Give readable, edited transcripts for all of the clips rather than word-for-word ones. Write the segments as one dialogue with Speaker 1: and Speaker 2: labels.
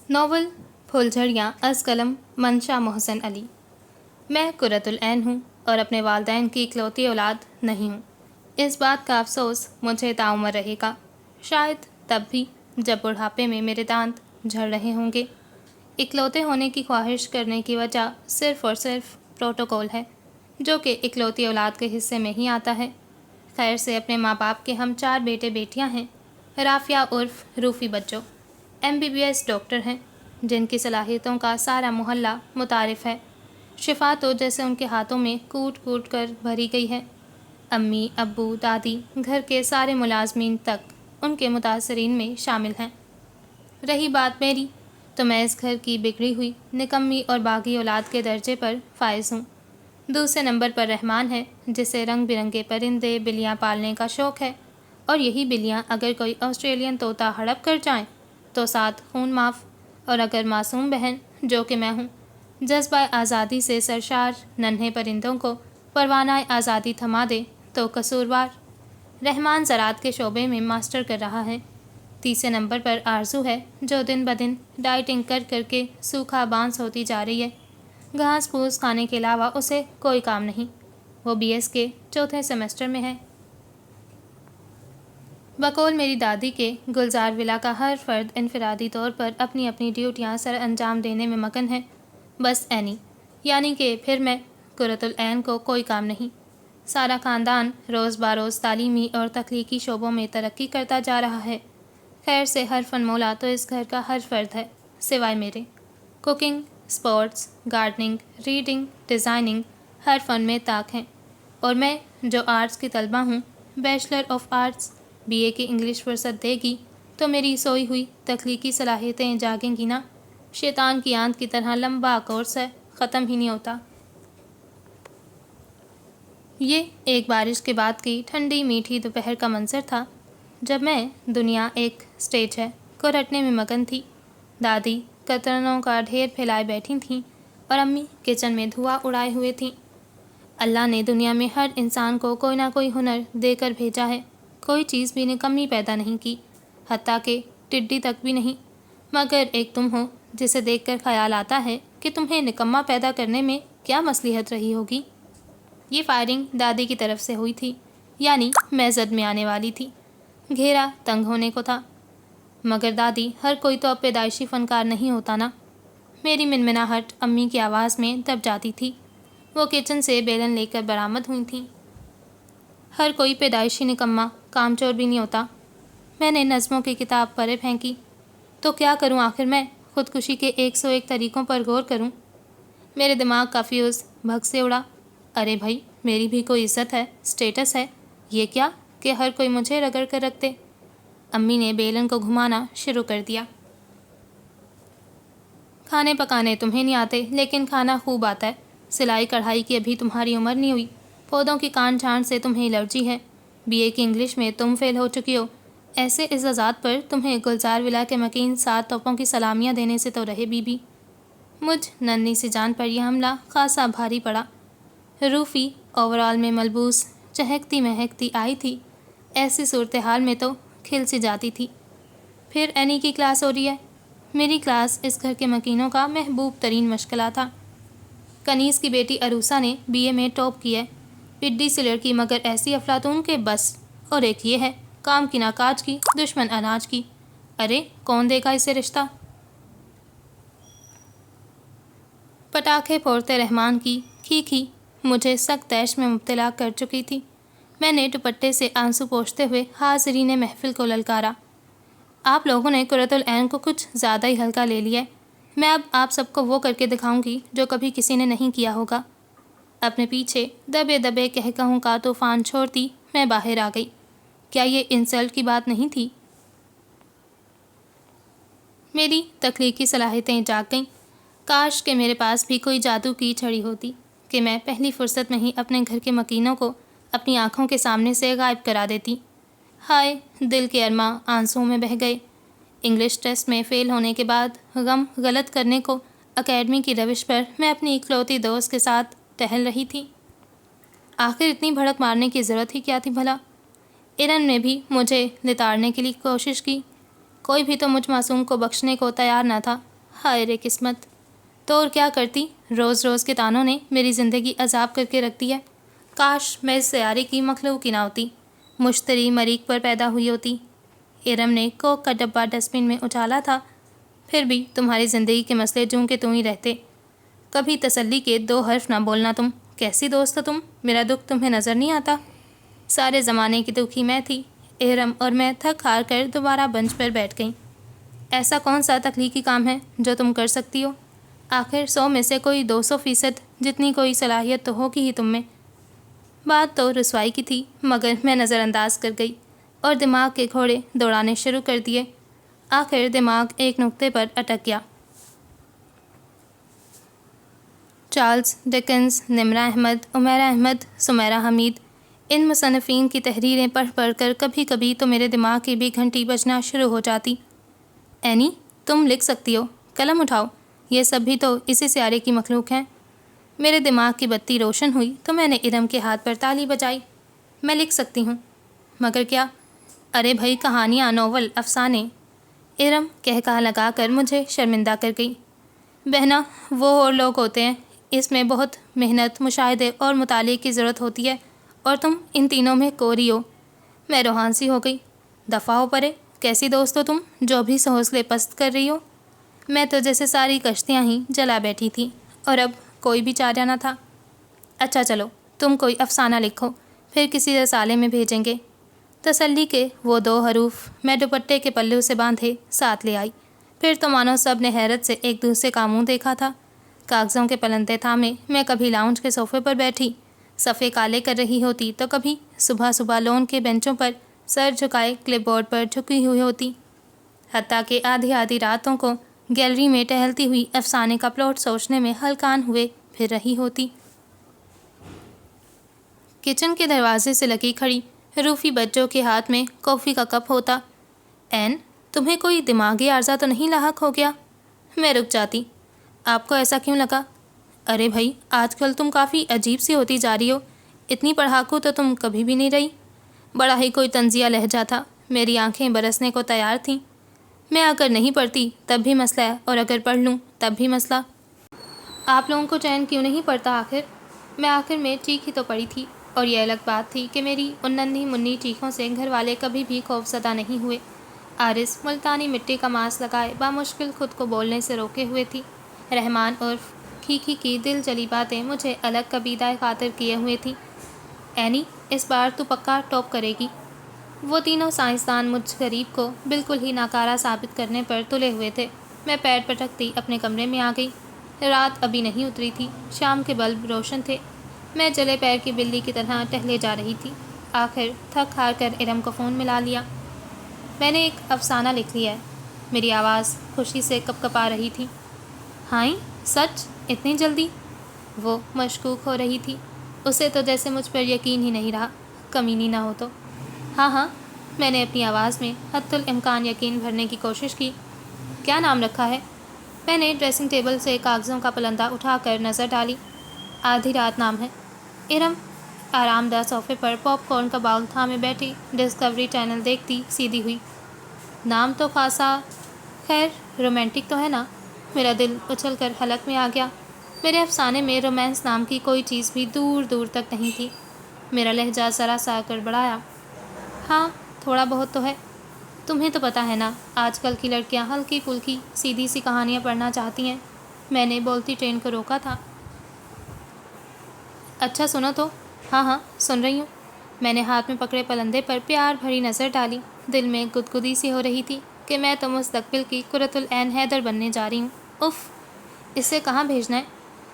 Speaker 1: Novel پھلجھڑیاں از قلم منشا محسن علی۔ میں قرۃ العین ہوں اور اپنے والدین کی اکلوتی اولاد نہیں ہوں۔ اس بات کا افسوس مجھے تاعمر رہے گا، شاید تب بھی جب بڑھاپے میں میرے دانت جھڑ رہے ہوں گے۔ اکلوتے ہونے کی خواہش کرنے کی وجہ صرف اور صرف پروٹوکول ہے، جو کہ اکلوتی اولاد کے حصے میں ہی آتا ہے۔ خیر سے اپنے ماں باپ کے ہم 4 بیٹے بیٹیاں ہیں۔ رافعہ عرف روفی بچو MBBS ڈاکٹر ہیں، جن کی صلاحیتوں کا سارا محلہ متعارف ہے۔ شفا تو جیسے ان کے ہاتھوں میں کوٹ کوٹ کر بھری گئی ہے۔ امی، ابو، دادی، گھر کے سارے ملازمین تک ان کے متاثرین میں شامل ہیں۔ رہی بات میری، تو میں اس گھر کی بگڑی ہوئی، نکمی اور باغی اولاد کے درجے پر فائز ہوں۔ دوسرے نمبر پر رحمان ہے، جسے رنگ برنگے پرندے، بلیاں پالنے کا شوق ہے، اور یہی بلیاں اگر کوئی آسٹریلین طوطا ہڑپ کر جائیں تو 7 خون معاف۔ اور اگر معصوم بہن، جو کہ میں ہوں، جذبہ آزادی سے سرشار ننھے پرندوں کو پروانہ آزادی تھما دے تو قصوروار۔ رحمان زراعت کے شعبے میں ماسٹر کر رہا ہے۔ تیسرے نمبر پر آرزو ہے، جو دن بدن ڈائٹنگ کر کر کے سوکھا بانس ہوتی جا رہی ہے۔ گھاس پھوس کھانے کے علاوہ اسے کوئی کام نہیں۔ وہ BS کے 4تھے سیمسٹر میں ہے۔ بقول میری دادی کے گلزار ولا کا ہر فرد انفرادی طور پر اپنی اپنی ڈیوٹیاں سر انجام دینے میں مگن ہے۔ بس اینی، یعنی کہ پھر میں، قرۃ العین کو کوئی کام نہیں۔ سارا خاندان روز بروز تعلیمی اور تخلیقی شعبوں میں ترقی کرتا جا رہا ہے۔ خیر سے ہر فن مولا تو اس گھر کا ہر فرد ہے، سوائے میرے۔ Cooking, sports, gardening, reading, designing, ہر فن میں طاق ہیں، اور میں جو آرٹس کی طالبہ ہوں، بیچلر آف آرٹس، BA کی انگلش فرصت دے گی تو میری سوئی ہوئی تخلیقی صلاحیتیں جاگیں گی نا۔ شیطان کی آنت کی طرح لمبا کورس ہے، ختم ہی نہیں ہوتا۔ یہ ایک بارش کے بعد کی ٹھنڈی میٹھی دوپہر کا منظر تھا، جب میں دنیا ایک سٹیج ہے کو رٹنے میں مگن تھی۔ دادی قطرنوں کا ڈھیر پھیلائے بیٹھی تھیں اور امی کچن میں دھواں اڑائے ہوئے تھیں۔ اللہ نے دنیا میں ہر انسان کو کوئی نہ کوئی ہنر دے کر بھیجا ہے، کوئی چیز بھی نکمی پیدا نہیں کی، حتیٰ کہ ٹڈی تک بھی نہیں۔ مگر ایک تم ہو، جسے دیکھ کر خیال آتا ہے کہ تمہیں نکما پیدا کرنے میں کیا مصلحت رہی ہوگی۔ یہ فائرنگ دادی کی طرف سے ہوئی تھی، یعنی میں زد میں آنے والی تھی۔ گھیرا تنگ ہونے کو تھا، مگر دادی، ہر کوئی تو اب پیدائشی فنکار نہیں ہوتا نا۔ میری منمناہٹ امی کی آواز میں دب جاتی تھی۔ وہ کچن سے بیلن لے کر برآمد ہوئی تھیں۔ ہر کوئی پیدائشی نکما کام چور بھی نہیں ہوتا۔ میں نے نظموں کی کتاب پرے پھینکی۔ تو کیا کروں آخر میں؟ خودکشی کے 101 طریقوں پر غور کروں؟ میرے دماغ کا فیوز بھگ سے اڑا۔ ارے بھائی، میری بھی کوئی عزت ہے، سٹیٹس ہے، یہ کیا کہ ہر کوئی مجھے رگڑ کر رکھ دے۔ امی نے بیلن کو گھمانا شروع کر دیا۔ کھانے پکانے تمہیں نہیں آتے، لیکن کھانا خوب آتا ہے۔ سلائی کڑھائی کی ابھی تمہاری عمر نہیں ہوئی۔ پودوں کی کان چھانٹ سے تمہیں الرجی ہے۔ BA کی انگلش میں تم فیل ہو چکی ہو۔ ایسے اعزازات پر تمہیں گلزار ولا کے مکین 7 توپوں کی سلامیاں دینے سے تو رہے بی۔ مجھ ننھی سی جان پر یہ حملہ خاصا بھاری پڑا۔ روفی اوورال میں ملبوس چہکتی مہکتی آئی تھی۔ ایسی صورتحال میں تو کھل سی جاتی تھی۔ پھر اینی کی کلاس ہو رہی ہے۔ میری کلاس اس گھر کے مکینوں کا محبوب ترین مشغلہ تھا۔ کنیز کی بیٹی عروسہ نے BA میں ٹاپ کی ہے، پڈی سی لڑکی مگر ایسی افلاطون کے بس۔ اور ایک یہ ہے، کام کی نہ کاج کی، دشمن اناج کی۔ ارے کون دے گا اسے رشتہ؟ پٹاخے پھوڑتے رحمان کی کھی مجھے سخت طیش میں مبتلا کر چکی تھی۔ میں نے دوپٹے سے آنسو پوچھتے ہوئے حاضرین محفل کو للکارا۔ آپ لوگوں نے قرۃ العین کو کچھ زیادہ ہی ہلکا لے لیا ہے۔ میں اب آپ سب کو وہ کر کے دکھاؤں گی جو کبھی کسی نے نہیں کیا ہوگا۔ اپنے پیچھے دبے دبے کہوں کا طوفان چھوڑتی میں باہر آ گئی۔ کیا یہ انسلٹ کی بات نہیں تھی؟ میری تخلیقی صلاحیتیں جاگ گئیں۔ کاش کہ میرے پاس بھی کوئی جادو کی چھڑی ہوتی کہ میں پہلی فرصت میں ہی اپنے گھر کے مکینوں کو اپنی آنکھوں کے سامنے سے غائب کرا دیتی۔ ہائے، دل کے ارماں آنسوؤں میں بہہ گئے۔ انگلش ٹیسٹ میں فیل ہونے کے بعد غم غلط کرنے کو اکیڈمی کی روش پر میں اپنی اکلوتی دوست کے ساتھ ٹہل رہی تھی۔ آخر اتنی بھڑک مارنے کی ضرورت ہی کیا تھی بھلا؟ ایرن نے بھی مجھے لتاڑنے کے لیے کوشش کی، کوئی بھی تو مجھ معصوم کو بخشنے کو تیار نہ تھا۔ ہائے رے قسمت، تو اور کیا کرتی، روز روز کے تانوں نے میری زندگی عذاب کر کے رکھ دی ہے۔ کاش میں اس سیارے کی مخلوق ہی نہ ہوتی، مشتری مریخ پر پیدا ہوئی ہوتی۔ ارم نے کوک کا ڈبہ ڈسٹ بن میں اچھالا تھا۔ پھر بھی تمہاری زندگی کے مسئلے جوں کہ تم ہی رہتے۔ کبھی تسلی کے 2 حرف نہ بولنا تم، کیسی دوست ہو تم، میرا دکھ تمہیں نظر نہیں آتا؟ سارے زمانے کی دکھی میں تھی۔ ارم اور میں تھک ہار کر دوبارہ بنچ پر بیٹھ گئیں۔ ایسا کون سا تخلیقی کام ہے جو تم کر سکتی ہو؟ آخر 100 میں سے کوئی 200% جتنی کوئی صلاحیت تو ہوگی ہی تم میں۔ بات تو رسوائی کی تھی، مگر میں نظر انداز کر گئی اور دماغ کے گھوڑے دوڑانے شروع کر دیے۔ آخر دماغ ایک نقطے پر اٹک گیا۔ چارلز ڈکنز، نمرہ احمد، عمیرہ احمد، سمیرہ حمید، ان مصنفین کی تحریریں پڑھ پڑھ کر کبھی کبھی تو میرے دماغ کی بھی گھنٹی بجنا شروع ہو جاتی۔ اینی، تم لکھ سکتی ہو، قلم اٹھاؤ، یہ سب بھی تو اسی سیارے کی مخلوق ہیں۔ میرے دماغ کی بتی روشن ہوئی تو میں نے ارم کے ہاتھ پر تالی بجائی۔ میں لکھ سکتی ہوں، مگر کیا؟ ارے بھائی، کہانیاں، ناول، افسانے۔ ارم کہا لگا کر مجھے شرمندہ کر گئی۔ بہنا، وہ اور لوگ ہوتے ہیں، اس میں بہت محنت، مشاہدے اور مطالعے کی ضرورت ہوتی ہے، اور تم ان تینوں میں کوری ہو۔ میں روحان سی ہو گئی۔ دفع ہو پرے، کیسی دوست ہو تم جو بھی حوصلے پست کر رہی ہو؟ میں تو جیسے ساری کشتیاں ہی جلا بیٹھی تھی اور اب کوئی بھی چارہ نہ تھا۔ اچھا چلو، تم کوئی افسانہ لکھو، پھر کسی رسالے میں بھیجیں گے۔ تسلی کے وہ 2 حروف میں دوپٹے کے پلو سے باندھے ساتھ لے آئی۔ پھر تو مانو سب نے حیرت سے ایک دوسرے کا منہ دیکھا تھا۔ کاغذوں کے پلندے تھامے میں کبھی لاؤنج کے صوفے پر بیٹھی صفحے کالے کر رہی ہوتی تو کبھی صبح صبح لون کے بینچوں پر سر جھکائے کلپ بورڈ پر جھکی ہوئی ہوتی، حتیٰ کہ آدھی آدھی راتوں کو گیلری میں ٹہلتی ہوئی افسانے کا پلاٹ سوچنے میں ہلکان ہوئے پھر رہی ہوتی۔ کچن کے دروازے سے لگی کھڑی روفی بچوں کے ہاتھ میں کافی کا کپ ہوتا۔ این، تمہیں کوئی دماغی عارضہ تو نہیں لاحق ہو گیا؟ میں رک جاتی۔ آپ کو ایسا کیوں لگا؟ ارے بھائی، آج کل تم کافی عجیب سی ہوتی جا رہی ہو، اتنی پڑھاکو تو تم کبھی بھی نہیں رہی۔ بڑا ہی کوئی طنزیہ لہجہ تھا، میری آنکھیں برسنے کو تیار تھیں۔ میں اگر نہیں پڑھتی تب بھی مسئلہ ہے، اور اگر پڑھ لوں تب بھی مسئلہ۔ آپ لوگوں کو چین کیوں نہیں پڑتا آخر؟ میں آخر میں چیخ ہی تو پڑی تھی، اور یہ الگ بات تھی کہ میری ان ننھی منی چیخوں سے گھر والے کبھی بھی خوفزدہ نہیں ہوئے۔ عارض ملتانی مٹی کا ماسک لگائے بامشکل خود کو بولنے سے روکے ہوئے تھی۔ رحمان اور کھیکی کی دل جلی باتیں مجھے الگ کبیدہ خاطر کیے ہوئے تھیں۔ اینی، اس بار تو پکا ٹاپ کرے گی۔ وہ تینوں سائنسدان مجھ غریب کو بالکل ہی ناکارہ ثابت کرنے پر تلے ہوئے تھے۔ میں پیر پٹکتی اپنے کمرے میں آ گئی۔ رات ابھی نہیں اتری تھی، شام کے بلب روشن تھے۔ میں جلے پیر کی بلی کی طرح ٹہلے جا رہی تھی۔ آخر تھک ہار کر ارم کو فون ملا لیا۔ میں نے ایک افسانہ لکھ لیا ہے، میری آواز خوشی سے کپکپا رہی تھی۔ ہائیں، سچ؟ اتنی جلدی؟ وہ مشکوک ہو رہی تھی، اسے تو جیسے مجھ پر یقین ہی نہیں رہا، کمینی نہ ہو تو۔ ہاں ہاں، میں نے اپنی آواز میں حتی الامکان یقین بھرنے کی کوشش کی۔ کیا نام رکھا ہے؟ میں نے ڈریسنگ ٹیبل سے کاغذوں کا پلندہ اٹھا کر نظر ڈالی۔ آدھی رات نام ہے۔ ارم آرام دہ صوفے پر پاپ کارن کا باؤل تھامے بیٹھی ڈسکوری چینل دیکھتی سیدھی ہوئی۔ نام تو خاصا خیر رومانٹک تو ہے نا؟ میرا دل اچھل کر حلق میں آ گیا۔ میرے افسانے میں رومانس نام کی کوئی چیز بھی دور دور تک نہیں تھی۔ میرا لہجہ ذرا سا گڑبڑایا۔ ہاں، تھوڑا بہت تو ہے۔ تمہیں تو پتہ ہے نا، آج کل کی لڑکیاں ہلکی پھلکی سیدھی سی کہانیاں پڑھنا چاہتی ہیں۔ میں نے بولتی ٹرین کو روکا تھا۔ اچھا سنو تو۔ ہاں ہاں، سن رہی ہوں۔ میں نے ہاتھ میں پکڑے پلندے پر پیار بھری نظر ڈالی۔ دل میں گدگدی سی ہو رہی تھی کہ میں تو مستقبل کی قرۃ العین حیدر بننے جا رہی ہوں۔ اف، اسے کہاں بھیجنا ہے؟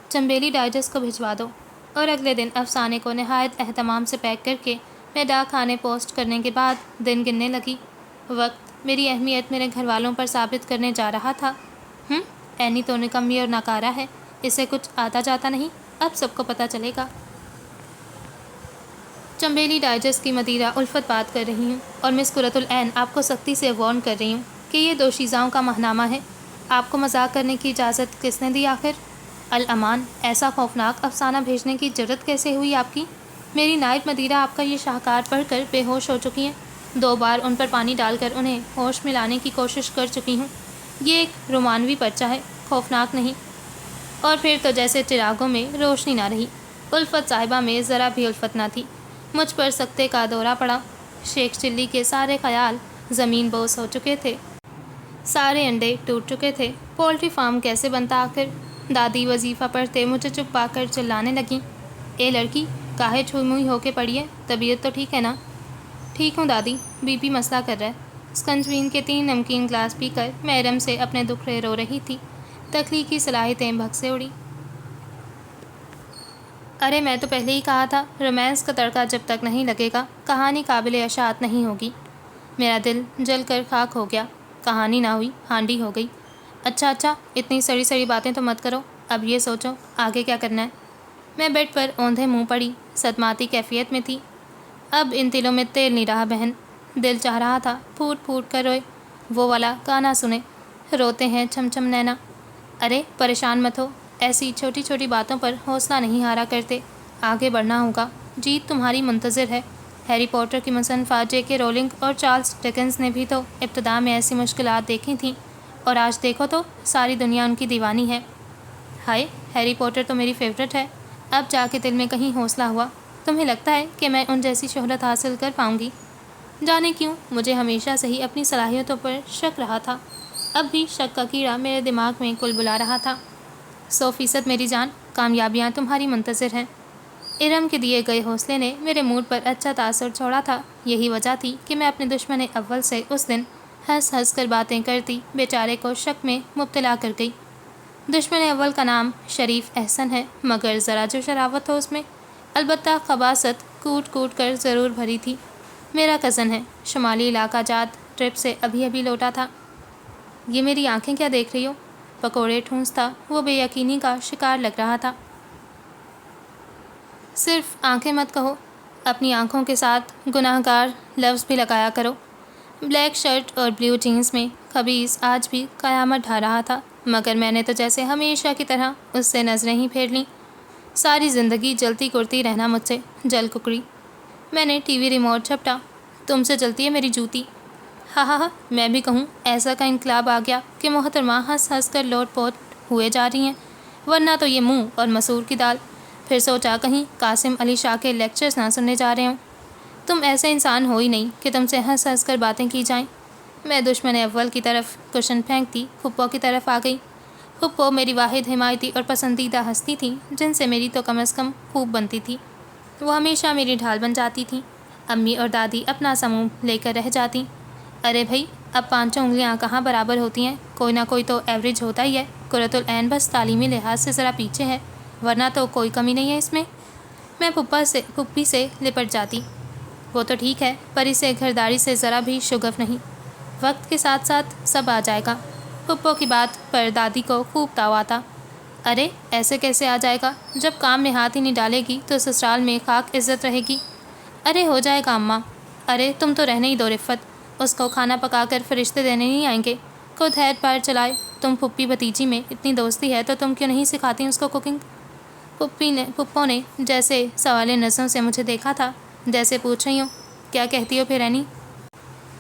Speaker 1: چنبیلی ڈائجسٹ کو بھجوا دو۔ اور اگلے دن افسانے کو نہایت اہتمام سے پیک کر کے میں ڈاک خانے پوسٹ کرنے کے بعد دن گننے لگی۔ وقت میری اہمیت میرے گھر والوں پر ثابت کرنے جا رہا تھا۔ اینی تو نکمی اور ناکارہ ہے، اسے کچھ آتا جاتا نہیں، اب سب کو پتہ چلے گا۔ چنبیلی ڈائجسٹ کی مدیرہ الفت بات کر رہی ہوں، اور مس قرۃ العین آپ کو سختی سے وارن کر رہی ہوں کہ یہ دوشیزاؤں کا ماہنامہ ہے۔ آپ کو مذاق کرنے کی اجازت کس نے دی آخر؟ الامان، ایسا خوفناک افسانہ بھیجنے کی جرت کیسے ہوئی آپ کی؟ میری نائب مدیرہ آپ کا یہ شاہکار پڑھ کر بے ہوش ہو چکی ہیں۔ 2 بار ان پر پانی ڈال کر انہیں ہوش میں لانے کی کوشش کر چکی ہوں۔ یہ ایک رومانوی پرچہ ہے، خوفناک نہیں؟ اور پھر تو جیسے چراغوں میں روشنی نہ رہی۔ الفت صاحبہ میں ذرا بھی الفت نہ تھی۔ مجھ پر سکتے کا دورہ پڑا۔ شیخ چلی کے سارے خیال زمین بوس ہو چکے تھے، سارے انڈے ٹوٹ چکے تھے۔ پولٹری فارم کیسے بنتا آخر؟ دادی وظیفہ پڑھتے مجھے چپ پا کر چلانے لگیں، اے لڑکی، کاہے چھوئی موئی ہو کے پڑی ہے؟ طبیعت تو ٹھیک ہے نا؟ ٹھیک ہوں دادی، بی پی مسئلہ کر رہا ہے۔ اسکنجبین کے 3 نمکین گلاس پی کر میں ارم سے اپنے دکھڑے رو رہی تھی۔ تخلیقی صلاحیتیں بھگ سے اڑی۔ ارے میں تو پہلے ہی کہا تھا، رومانس کا تڑکا جب تک نہیں لگے گا کہانی قابل اشاعت نہیں ہوگی۔ میرا دل جل کر خاک ہو گیا۔ کہانی نہ ہوئی، ہانڈی ہو گئی۔ اچھا، اتنی سڑی سڑی باتیں تو مت کرو، اب یہ سوچو آگے کیا کرنا ہے۔ میں بیڈ پر اوندھے منہ پڑی، صدماتی کیفیت میں تھی۔ اب ان تلوں میں تیل نہیں رہا بہن۔ دل چاہ رہا تھا پھوٹ پھوٹ کر روئے، وہ والا گانا سنے، روتے ہیں چھم چھم نینا۔ ارے پریشان مت ہو، ایسی چھوٹی چھوٹی باتوں پر حوصلہ نہیں ہارا کرتے، آگے بڑھنا ہوگا۔ جیت تمہاری منتظر ہے۔ ہیری پوٹر کی مصنفہ جے کے رولنگ اور چارلس ڈکنز نے بھی تو ابتدا میں ایسی مشکلات دیکھی تھیں، اور آج دیکھو تو ساری دنیا ان کی دیوانی ہے۔ ہائے، ہیری پوٹر تو میری فیورٹ ہے۔ اب جا کے دل میں کہیں حوصلہ ہوا۔ تمہیں لگتا ہے کہ میں ان جیسی شہرت حاصل کر پاؤں گی؟ جانے کیوں، مجھے ہمیشہ سے ہی اپنی صلاحیتوں پر شک رہا تھا۔ اب بھی شک کا کیڑا میرے دماغ میں کل بلا رہا تھا۔ 100% میری جان، کامیابیاں تمہاری منتظر ہیں۔ ارم کے دیے گئے حوصلے نے میرے موڈ پر اچھا تاثر چھوڑا تھا۔ یہی وجہ تھی کہ میں اپنے دشمن اول سے اس دن ہنس ہنس کر باتیں کرتی بیچارے کو شک میں مبتلا کر گئی۔ دشمن اول کا نام شریف احسن ہے، مگر ذرا جو شراوت ہو اس میں، البتہ خباثت کوٹ کوٹ کر ضرور بھری تھی۔ میرا کزن ہے، شمالی علاقہ جات ٹرپ سے ابھی ابھی لوٹا تھا۔ یہ میری آنکھیں کیا دیکھ رہی ہو؟ پکوڑے ٹھونستا وہ بے یقینی کا شکار لگ رہا تھا۔ صرف آنکھیں مت کہو، اپنی آنکھوں کے ساتھ گناہ گار لفظ بھی لگایا کرو۔ بلیک شرٹ اور بلیو جینس میں خبیث آج بھی قیامت ڈھا رہا تھا، مگر میں نے تو جیسے ہمیشہ کی طرح اس سے نظریں ہی پھیر لیں۔ ساری زندگی جلتی کرتی رہنا مجھ سے، جل ککڑی۔ میں نے ٹی وی ریموٹ جھپٹا۔ تم سے جلتی ہے میری جوتی؟ ہاں، میں بھی کہوں ایسا کا انقلاب آ گیا کہ محترمہ ہنس ہنس کر لوٹ پوٹ ہوئے جا رہی ہیں، ورنہ تو یہ منہ اور مسور کی دال۔ پھر سوچا کہیں قاسم علی شاہ کے لیکچرز نہ سننے جا رہے ہوں۔ تم ایسے انسان ہو ہی نہیں کہ تم سے ہنس ہنس کر باتیں کی جائیں۔ میں دشمن اول کی طرف کشن پھینکتی پھپھو کی طرف آ گئی۔ پھپھو میری واحد حمایتی اور پسندیدہ ہستی تھیں، جن سے میری تو کم از کم خوب بنتی تھی۔ وہ ہمیشہ میری ڈھال بن جاتی تھیں۔ امی اور دادی اپنا سموم لے کر رہ جاتیں۔ ارے بھائی، اب 5 انگلیاں کہاں برابر ہوتی ہیں، کوئی نہ کوئی تو ایوریج ہوتا ہی ہے۔ قرۃ العین بس تعلیمی لحاظ سے ذرا پیچھے ہے، ورنہ تو کوئی کمی نہیں ہے اس میں۔ میں پھپھی سے لپٹ جاتی۔ وہ تو ٹھیک ہے، پر اسے گھرداری سے ذرا بھی شگف نہیں، وقت کے ساتھ ساتھ سب آ جائے گا۔ پھپھو کی بات پر دادی کو خوب تاؤ آتا۔ ارے ایسے کیسے آ جائے گا؟ جب کام میں ہاتھ ہی نہیں ڈالے گی تو سسرال میں خاک عزت رہے گی۔ ارے ہو جائے گا اماں۔ ارے تم تو رہنے ہی دو رفت، اس کو کھانا پکا کر فرشتے دینے نہیں آئیں گے، خود ہیڈ پیر چلائے۔ تم پھپھی بھتیجی میں اتنی دوستی ہے تو تم کیوں نہیں سکھاتی اس کو کوکنگ؟ پھپھو نے جیسے سوال نظروں سے مجھے دیکھا تھا، جیسے پوچھ رہی ہوں کیا کہتی ہو پھر اینی؟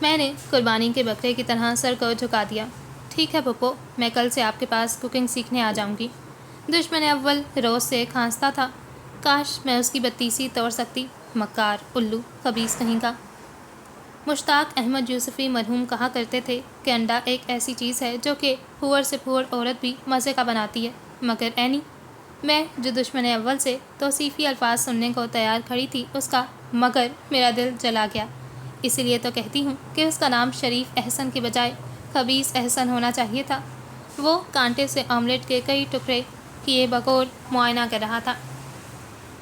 Speaker 1: میں نے قربانی کے بکرے کی طرح سر کو جھکا دیا۔ ٹھیک ہے پھپھو، میں کل سے آپ کے پاس کوکنگ سیکھنے آ جاؤں گی۔ دشمن اول روز سے کھانستا تھا، کاش میں اس کی بتیسی توڑ سکتی۔ مکار، الو، خبیث کہیں کا۔ مشتاق احمد یوسفی مرحوم کہا کرتے تھے کہ انڈا ایک ایسی چیز ہے جو کہ پھور سے پھور عورت بھی مزے کا بناتی ہے، مگر اینی، میں جو دشمن اول سے توصیفی الفاظ سننے کو تیار کھڑی تھی، اس کا مگر میرا دل جلا گیا۔ اسی لیے تو کہتی ہوں کہ اس کا نام شریف احسن کے بجائے خبیث احسن ہونا چاہیے تھا۔ وہ کانٹے سے آملیٹ کے کئی ٹکڑے کیے بغور معائنہ کر رہا تھا۔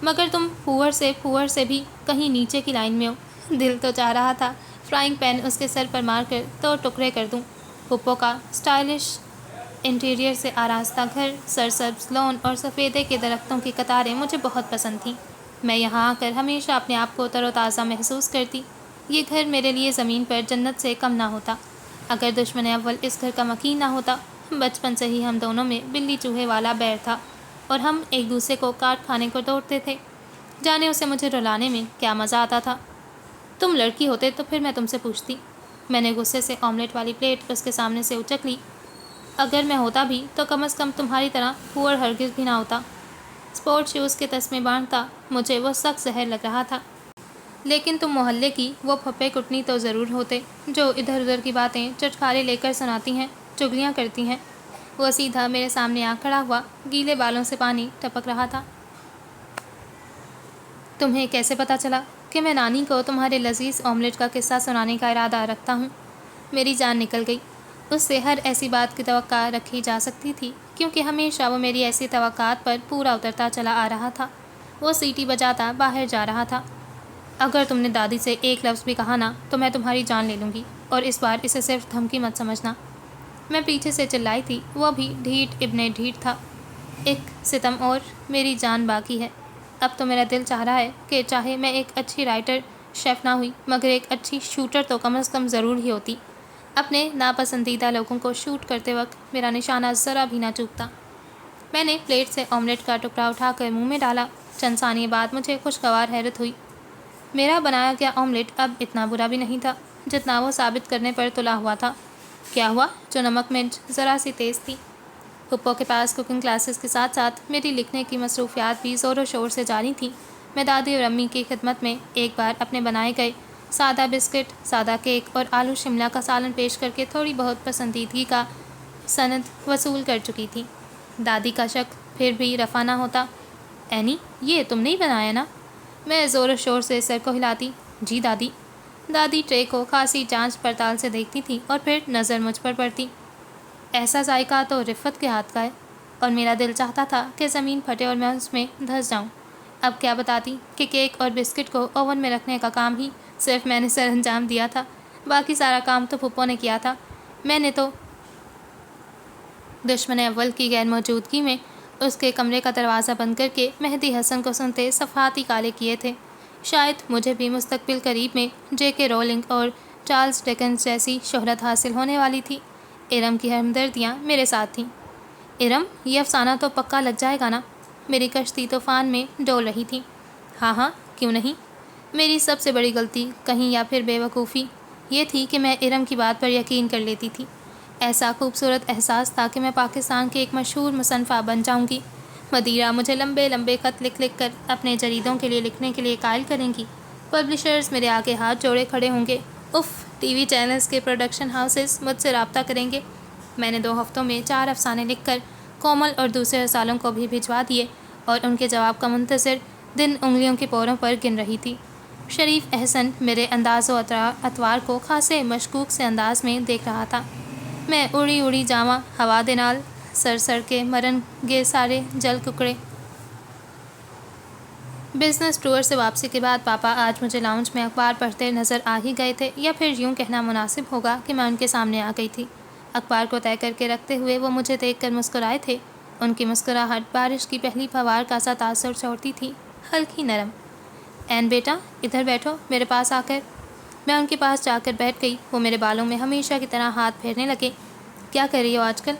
Speaker 1: مگر تم پھور سے بھی کہیں نیچے کی لائن میں ہو۔ دل تو چاہ رہا تھا فرائنگ پین اس کے سر پر مار کر 2 ٹکڑے کر دوں۔ پھپھو کا اسٹائلش انٹیریئر سے آراستہ گھر، سرسبز لون اور سفیدے کے درختوں کی قطاریں مجھے بہت پسند تھیں۔ میں یہاں آ کر ہمیشہ اپنے آپ کو تر و تازہ محسوس کرتی۔ یہ گھر میرے لیے زمین پر جنت سے کم نہ ہوتا۔ اگر دشمن اول اس گھر کا مکین نہ ہوتا، بچپن سے ہی ہم دونوں میں بلی چوہے والا بیر تھا، اور ہم ایک دوسرے کو کاٹ کھانے کو دوڑتے تھے۔ جانے اسے مجھے رلانے میں کیا مزہ آتا تھا۔ تم لڑکی ہوتے تو پھر میں تم سے پوچھتی۔ میں نے غصے سے آملیٹ والی پلیٹ اس کے سامنے سے اچک لی۔ اگر میں ہوتا بھی تو کم از کم تمہاری طرح پور ہرگز بھی نہ ہوتا۔ اسپورٹ شوز کے تسمے باندھتا مجھے وہ سخت زہر لگ رہا تھا۔ لیکن تم محلے کی وہ پھپھے کٹنی تو ضرور ہوتے جو ادھر ادھر کی باتیں چٹکارے لے کر سناتی ہیں، چگلیاں کرتی ہیں۔ وہ سیدھا میرے سامنے آ کھڑا ہوا، گیلے بالوں سے پانی ٹپک رہا تھا۔ تمہیں کیسے پتہ چلا کہ میں نانی کو تمہارے لذیذ آملیٹ کا قصہ سنانے کا ارادہ رکھتا ہوں؟ میری جان نکل گئی۔ اس سے ہر ایسی بات کی توقع رکھی جا سکتی تھی، کیونکہ ہمیشہ وہ میری ایسی توقعات پر پورا اترتا چلا آ رہا تھا۔ وہ سیٹی بجاتا باہر جا رہا تھا۔ اگر تم نے دادی سے ایک لفظ بھی کہا نا تو میں تمہاری جان لے لوں گی، اور اس بار اسے صرف دھمکی مت سمجھنا۔ میں پیچھے سے چلائی تھی، وہ بھی ڈھیٹ ابن ڈھیٹ تھا۔ ایک ستم اور میری جان باقی ہے۔ اب تو میرا دل چاہ رہا ہے کہ چاہے میں ایک اچھی رائٹر شیف نہ ہوئی مگر ایک اچھی شوٹر تو کم از کم ضرور ہی ہوتی۔ اپنے ناپسندیدہ لوگوں کو شوٹ کرتے وقت میرا نشانہ ذرا بھی نہ چوکتا۔ میں نے پلیٹ سے آملیٹ کا ٹکڑا اٹھا کر منہ میں ڈالا۔ چند ثانیے بعد مجھے خوشگوار حیرت ہوئی۔ میرا بنایا گیا آملیٹ اب اتنا برا بھی نہیں تھا جتنا وہ ثابت کرنے پر تلا ہوا تھا۔ کیا ہوا جو نمک مرچ ذرا سی تیز تھی؟ پھپھو کے پاس کوکنگ کلاسز کے ساتھ ساتھ میری لکھنے کی مصروفیات بھی زور و شور سے جاری تھیں۔ میں دادی اور امی کی خدمت میں ایک بار اپنے بنائے گئے سادہ بسکٹ، سادہ کیک اور آلو شملہ کا سالن پیش کر کے تھوڑی بہت پسندیدگی کا سند وصول کر چکی تھی۔ دادی کا شک پھر بھی رفع نہ ہوتا۔ اینی، یہ تم نے ہی بنایا نا؟ میں زور و شور سے سر کو ہلاتی۔ جی دادی۔ دادی ٹرے کو خاصی جانچ پڑتال سے دیکھتی تھی اور پھر نظر مجھ پر پڑتی۔ ایسا ذائقہ تو رفت کے ہاتھ کا ہے، اور میرا دل چاہتا تھا کہ زمین پھٹے اور میں اس میں دھنس جاؤں۔ اب کیا بتاتی کہ کیک اور بسکٹ کو اوون میں رکھنے کا کام ہی صرف میں نے سر انجام دیا تھا، باقی سارا کام تو پھپھو نے کیا تھا۔ میں نے تو دشمن اول کی غیر موجودگی میں اس کے کمرے کا دروازہ بند کر کے مہدی حسن کو سنتے صفحات ہی کالے کیے تھے۔ شاید مجھے بھی مستقبل قریب میں جے کے رولنگ اور چارلز ڈکنز جیسی شہرت حاصل ہونے والی تھی۔ ارم کی ہمدردیاں میرے ساتھ تھیں۔ ارم، یہ افسانہ تو پکا لگ جائے گا نا؟ میری کشتی طوفان میں ڈول رہی تھی۔ ہاں ہاں، کیوں نہیں۔ میری سب سے بڑی غلطی کہیں یا پھر بے وقوفی یہ تھی کہ میں ارم کی بات پر یقین کر لیتی تھی۔ ایسا خوبصورت احساس تھا کہ میں پاکستان کے ایک مشہور مصنفہ بن جاؤں گی۔ مدیرہ مجھے لمبے لمبے خط لکھ لکھ کر اپنے جریدوں کے لیے لکھنے کے لیے قائل کریں گی۔ پبلشرز میرے آگے ہاتھ جوڑے کھڑے ہوں گے۔ اف، ٹی وی چینلز کے پروڈکشن ہاؤسز مجھ سے رابطہ کریں گے۔ میں نے 2 ہفتوں میں 4 افسانے لکھ کر کومل اور دوسرے رسالوں کو بھی بھجوا دیے، اور ان کے جواب کا منتظر دن انگلیوں کے پوروں پر گن رہی تھی۔ شریف احسن میرے انداز و اطوار کو خاصے مشکوک سے انداز میں دیکھ رہا تھا۔ میں اڑی اڑی جاواں ہوا دے نال، سر سر کے مرن گے سارے جل ککڑے۔ بزنس ٹور سے واپسی کے بعد پاپا آج مجھے لاؤنج میں اخبار پڑھتے نظر آ ہی گئے تھے، یا پھر یوں کہنا مناسب ہوگا کہ میں ان کے سامنے آ گئی تھی۔ اخبار کو طے کر کے رکھتے ہوئے وہ مجھے دیکھ کر مسکرائے تھے۔ ان کی مسکراہٹ بارش کی پہلی فوار کا سا تاثر چھوڑتی تھی، ہلکی نرم۔ این بیٹا، ادھر بیٹھو میرے پاس آ کر۔ میں ان کے پاس جا کر بیٹھ گئی۔ وہ میرے بالوں میں ہمیشہ کی طرح ہاتھ پھیرنے لگے۔ کیا کر رہی ہو آج کل؟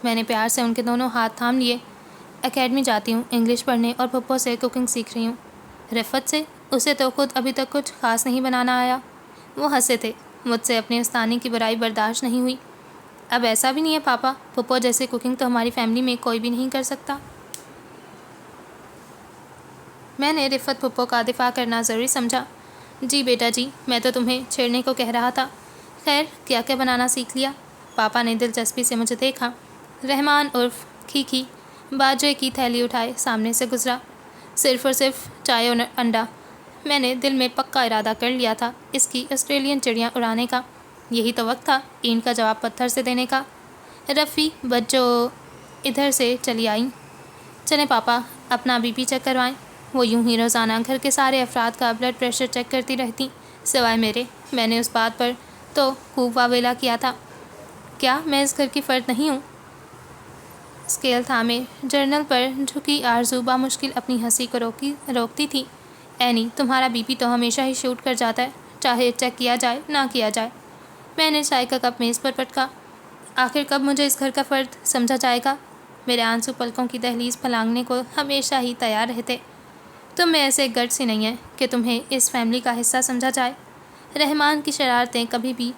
Speaker 1: میں نے پیار سے ان کے دونوں ہاتھ تھام لیے۔ اکیڈمی جاتی ہوں، انگلش پڑھنے، اور پھپھو سے کوکنگ سیکھ رہی ہوں۔ رفت سے؟ اسے تو خود ابھی تک کچھ خاص نہیں بنانا آیا۔ وہ ہنسے تھے۔ مجھ سے اپنی استانی کی برائی برداشت نہیں ہوئی۔ اب ایسا بھی نہیں ہے پاپا، پھپھو جیسی کوکنگ تو ہماری فیملی میں کوئی بھی نہیں کر سکتا۔ میں نے رفت پھپھو کا دفاع کرنا ضروری سمجھا۔ جی بیٹا جی، میں تو تمہیں چھیڑنے کو کہہ رہا تھا۔ خیر، کیا کیا بنانا سیکھ لیا؟ پاپا نے دلچسپی سے مجھے دیکھا۔ رحمان عرف کھیکی باجرے کی تھیلی اٹھائے سامنے سے گزرا۔ صرف اور صرف چائے اور انڈا۔ میں نے دل میں پکا ارادہ کر لیا تھا اس کی آسٹریلین چڑیاں اڑانے کا۔ یہی تو وقت تھا اینٹ کا جواب پتھر سے دینے کا۔ رفی بچو ادھر سے چلی آئیں۔ چلیں پاپا، اپنا بی پی چیک کروائیں۔ وہ یوں ہی روزانہ گھر کے سارے افراد کا بلڈ پریشر چیک کرتی رہتی، سوائے میرے۔ میں نے اس بات پر تو خوب واویلا کیا تھا۔ کیا میں اس گھر کی فرد نہیں ہوں؟ اسکیل تھامے جرنل پر جھکی آرزو بامشکل اپنی ہنسی کو روکتی تھی۔ اینی، تمہارا بی پی تو ہمیشہ ہی شوٹ کر جاتا ہے، چاہے چیک کیا جائے نہ کیا جائے۔ میں نے چائے کا کپ میز پر پٹکا۔ آخر کب مجھے اس گھر کا فرد سمجھا جائے گا؟ میرے آنسو پلکوں کی دہلیز پھلانگنے کو ہمیشہ ہی تیار رہتے۔ تم میں ایسے گٹ سی نہیں ہے کہ تمہیں اس فیملی کا حصہ سمجھا جائے۔ رحمان کی شرارتیں کبھی بھی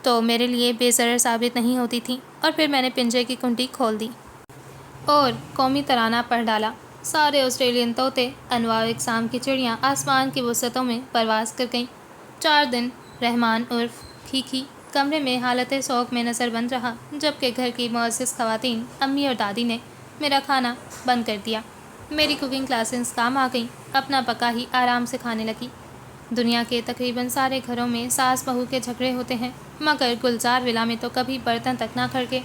Speaker 1: تو میرے لیے بے ضرر ثابت نہیں ہوتی تھیں، اور پھر میں نے پنجے کی کنڈی کھول دی اور قومی ترانہ پڑھ ڈالا۔ سارے آسٹریلین طوطے، انواع و اقسام کی چڑیاں آسمان کی وسعتوں میں پرواز کر گئیں۔ 4 دن رحمان عرف کھیکی کمرے میں حالت سوگ میں نظر بند رہا، جبکہ گھر کی معزز خواتین امی اور دادی نے میرا کھانا بند کر دیا۔ میری کوکنگ کلاسز کام آ گئیں، اپنا پکا ہی آرام سے کھانے لگی۔ دنیا کے تقریباً سارے گھروں میں ساس بہو کے جھگڑے ہوتے ہیں، مگر گلزار ولا میں تو کبھی برتن تک نہ کھڑکے۔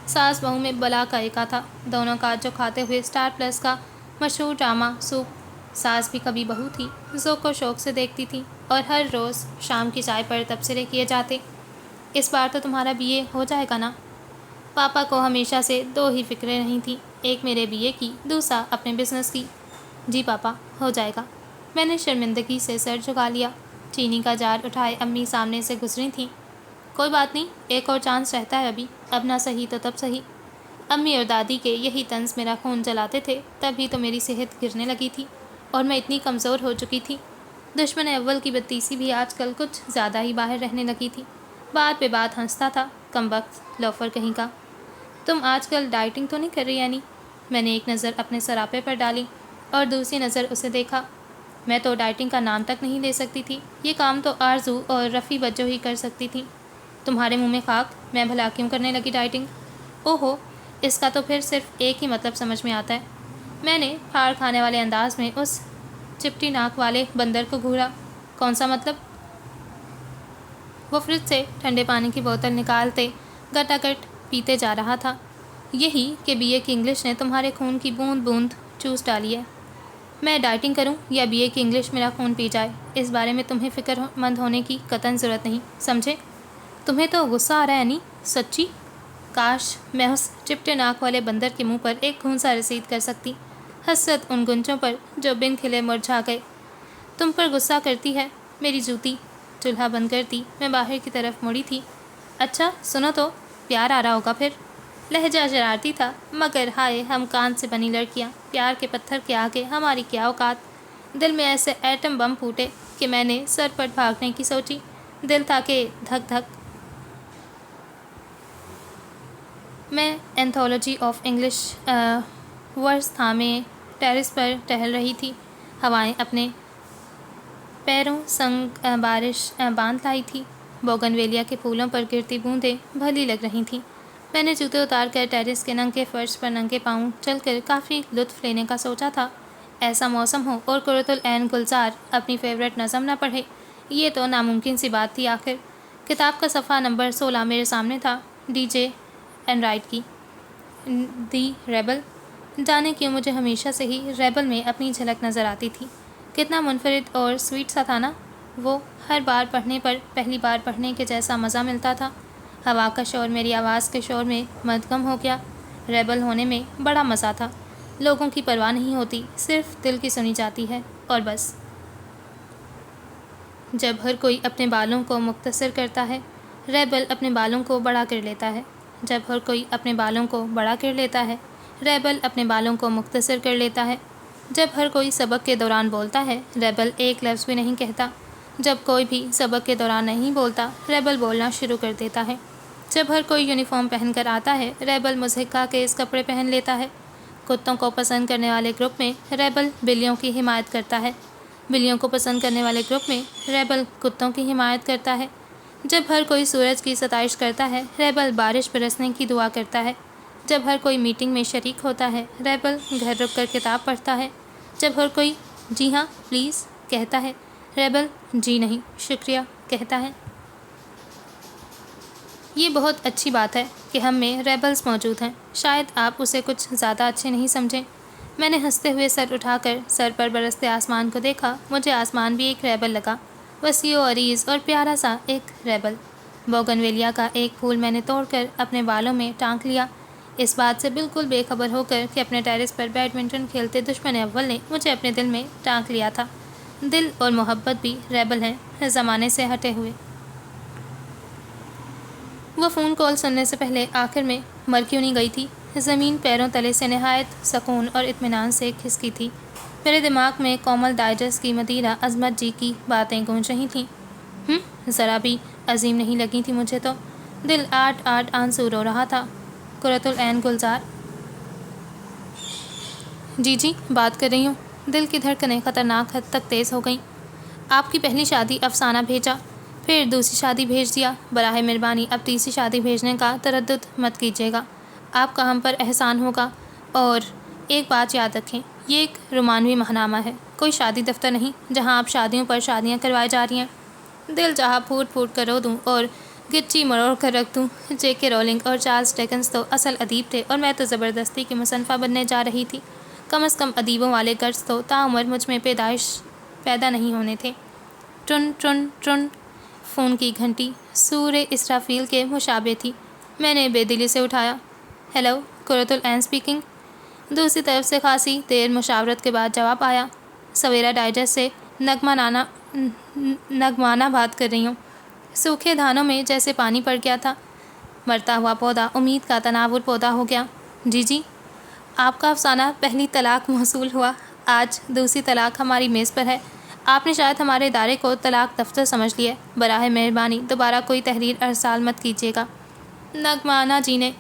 Speaker 1: ساس بہو میں بلا کا ایکا تھا، دونوں کا جو کھاتے ہوئے اسٹار پلس کا مشہور ڈرامہ سوپ۔ ساس بھی کبھی بہو تھی، ذوق و شوق سے دیکھتی تھی، اور ہر روز شام کی چائے پر تبصرے کیے جاتے۔ اس بار تو تمہارا بی اے ہو جائے گا نا؟ پاپا کو ہمیشہ سے 2 ہی فکریں رہی تھیں، ایک میرے بی اے کی، دوسرا اپنے بزنس کی۔ جی پاپا، ہو جائے گا۔ میں نے شرمندگی سے سر جھکا لیا۔ چینی کا جار اٹھائے امی سامنے سے گزری تھیں۔ کوئی بات نہیں، ایک اور چانس رہتا ہے ابھی، اب نہ صحیح تو تب صحیح۔ امی اور دادی کے یہی طنز میرا خون جلاتے تھے، تبھی تو میری صحت گرنے لگی تھی اور میں اتنی کمزور ہو چکی تھی۔ دشمن اول کی بدتیسی بھی آج کل کچھ زیادہ ہی باہر رہنے لگی تھی۔ بات پہ بات ہنستا تھا، کمبخت لوفر کہیں کا۔ تم آج کل ڈائٹنگ تو نہیں کر رہی یعنی؟ میں نے ایک نظر اپنے سراپے پر ڈالی اور دوسری نظر اسے دیکھا۔ میں تو ڈائٹنگ کا نام تک نہیں لے سکتی تھی، یہ کام تو آرزو اور رفیع بجو ہی کر سکتی تھی۔ تمہارے منہ میں خاک، میں بھلا کیوں کرنے لگی ڈائٹنگ؟ اوہو، اس کا تو پھر صرف ایک ہی مطلب سمجھ میں آتا ہے۔ میں نے پھاڑ کھانے والے انداز میں اس چپٹی ناک والے بندر کو گھورا۔ کون سا مطلب؟ وہ فریج سے ٹھنڈے پانی کی بوتل نکالتے گٹا گٹ پیتے جا رہا تھا۔ یہی کہ بی اے کی انگلش نے تمہارے خون کی بوند بوند چوس ڈالی ہے۔ میں ڈائٹنگ کروں یا بی اے کی انگلش میرا خون پی جائے، اس بارے میں تمہیں فکر مند ہونے کی قطعاً ضرورت نہیں، سمجھے؟ تمہیں تو غصہ آ رہا ہے نہیں؟ سچی؟ کاش میں اس چپٹے ناک والے بندر کے منہ پر ایک گھونسا رسید کر سکتی، حسرت ان گنچوں پر جو بن کھلے مرجھا گئے۔ تم پر غصہ کرتی ہے میری جوتی؟ چولہا بند کرتی میں باہر کی طرف مڑی تھی۔ اچھا سنو تو، پیار آ رہا ہوگا پھر؟ لہجہ شرارتی تھا، مگر ہائے ہم کان سے بنی لڑکیاں، پیار کے پتھر کے آگے ہماری کیا اوقات۔ دل میں ایسے ایٹم بم پھوٹے کہ میں نے سر پٹ بھاگنے کی سوچی۔ دل تھا کہ دھک دھک۔ میں اینتھولوجی آف انگلش ورڈز تھامے ٹیرس پر ٹہل رہی تھی۔ ہوائیں اپنے پیروں سنگ بارش باندھ لائی تھی۔ بوگن ویلیا کے پھولوں پر گرتی بوندیں بھلی لگ رہی تھیں۔ میں نے جوتے اتار کر ٹیرس کے ننگے فرش پر ننگے پاؤں چل کر کافی لطف لینے کا سوچا تھا۔ ایسا موسم ہو اور قرۃ العین گلزار اپنی فیورٹ نظم نہ پڑھے، یہ تو ناممکن سی بات تھی آخر۔ کتاب کا صفحہ نمبر 16 میرے سامنے تھا، ڈی جے اینڈرائٹ کی دی ریبل۔ جانے کیوں مجھے ہمیشہ سے ہی ریبل میں اپنی جھلک نظر آتی تھی۔ کتنا منفرد اور سویٹ سا تھا نا وہ، ہر بار پڑھنے پر پہلی بار پڑھنے کے جیسا مزہ ملتا تھا۔ ہوا کا شور میری آواز کے شور میں مدغم ہو گیا۔ ریبل ہونے میں بڑا مزہ تھا، لوگوں کی پرواہ نہیں ہوتی، صرف دل کی سنی جاتی ہے اور بس۔ جب ہر کوئی اپنے بالوں کو مختصر کرتا ہے، ریبل اپنے بالوں کو بڑا کر لیتا ہے۔ جب ہر کوئی اپنے بالوں کو بڑا کر لیتا ہے، ریبل اپنے بالوں کو مختصر کر لیتا ہے۔ جب ہر کوئی سبق کے دوران بولتا ہے، ریبل ایک لفظ بھی نہیں کہتا۔ جب کوئی بھی سبق کے دوران نہیں بولتا، ریبل بولنا شروع کر دیتا ہے۔ جب ہر کوئی یونیفارم پہن کر آتا ہے، ریبل مضحکہ کے اس کپڑے پہن لیتا ہے۔ کتوں کو پسند کرنے والے گروپ میں ریبل بلیوں کی حمایت کرتا ہے، بلیوں کو پسند کرنے والے گروپ میں ریبل کتوں کی حمایت کرتا ہے۔ جب ہر کوئی سورج کی ستائش کرتا ہے، ریبل بارش برسنے کی دعا کرتا ہے۔ جب ہر کوئی میٹنگ میں شریک ہوتا ہے، ریبل گھر رک کر کتاب پڑھتا ہے۔ جب ہر کوئی جی ہاں پلیز کہتا ہے، ریبل جی نہیں شکریہ کہتا ہے۔ یہ بہت اچھی بات ہے کہ ہم میں ریبلز موجود ہیں، شاید آپ اسے کچھ زیادہ اچھے نہیں سمجھیں۔ میں نے ہنستے ہوئے سر اٹھا کر سر پر برستے آسمان کو دیکھا۔ مجھے آسمان بھی ایک ریبل لگا، وسیع و عریض اور پیارا سا ایک ریبل۔ بوگن ویلیا کا ایک پھول میں نے توڑ کر اپنے بالوں میں ٹانک لیا، اس بات سے بالکل بے خبر ہو کر کہ اپنے ٹیرس پر بیڈمنٹن کھیلتے دشمن اول نے مجھے اپنے دل میں ٹانک لیا تھا۔ دل اور محبت بھی ریبل ہیں، زمانے سے ہٹے ہوئے۔ وہ فون کال سننے سے پہلے آخر میں مر کیوں نہیں گئی تھی؟ زمین پیروں تلے سے نہایت سکون اور اطمینان سے کھسکی تھی۔ میرے دماغ میں کومل ڈائجسٹ کی مدیرہ عظمت جی کی باتیں گونج رہی تھیں۔ ذرا بھی عظیم نہیں لگی تھی مجھے تو دل آٹ آٹ آنسو رو رہا تھا۔ قرۃ العین گلزار: جی بات کر رہی ہوں۔ دل کی دھڑکنیں خطرناک حد تک تیز ہو گئیں۔ آپ کی پہلی شادی افسانہ بھیجا، پھر دوسری شادی بھیج دیا، براہ مہربانی اب تیسری شادی بھیجنے کا تردد مت کیجیے گا، آپ کا ہم پر احسان ہوگا۔ اور ایک بات یاد رکھیں، یہ ایک رومانوی ماہنامہ ہے، کوئی شادی دفتر نہیں جہاں آپ شادیوں پر شادیاں کروائی جا رہی ہیں۔ دل چاہا پھوٹ پھوٹ کر رو دوں اور گچی مروڑ کر رکھ دوں۔ جے کے رولنگ اور چارلس ڈیکنز تو اصل ادیب تھے اور میں تو زبردستی کی مصنفہ بننے جا رہی تھی۔ کم از کم ادیبوں والے غرض تو تاعمر مجھ میں پیدا نہیں ہونے تھے۔ ٹرن ٹرن ٹرن، فون کی گھنٹی سورہ اسرافیل کے مشابہ تھی۔ میں نے بے دلی سے اٹھایا۔ ہیلو، قرۃ العین اسپیکنگ۔ دوسری طرف سے خاصی دیر مشاورت کے بعد جواب آیا۔ سویرا ڈائجسٹ سے نغمانہ بات کر رہی ہوں۔ سوکھے دھانوں میں جیسے پانی پڑ گیا تھا، مرتا ہوا پودا امید کا تناور پودا ہو گیا۔ جی، آپ کا افسانہ پہلی طلاق موصول ہوا، آج دوسری طلاق ہماری میز پر ہے۔ آپ نے شاید ہمارے ادارے کو طلاق دفتر سمجھ لیا ہے، براہ مہربانی دوبارہ کوئی تحریر ارسال مت کیجیے گا۔ نغمانہ جینے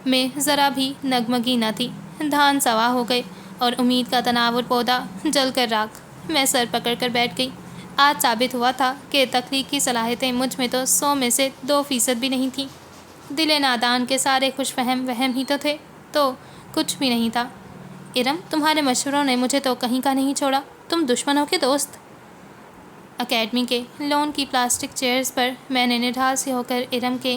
Speaker 1: میں ذرا بھی نغمگی نہ تھی، دھان سوا ہو گئے اور امید کا تناور پودا جل کر راکھ۔ میں سر پکڑ کر بیٹھ گئی۔ آج ثابت ہوا تھا کہ تخلیقی صلاحیتیں مجھ میں تو 100 میں سے 2% بھی نہیں تھیں۔ دل نادان کے سارے خوش فہم وہم ہی تو تھے، تو کچھ بھی نہیں تھا۔ ارم، تمہارے مشوروں نے مجھے تو کہیں کا نہیں چھوڑا، تم دشمنوں کے دوست۔ اکیڈمی کے لون کی پلاسٹک چیئرز پر میں نے نڈھال سی ہو کر ارم کے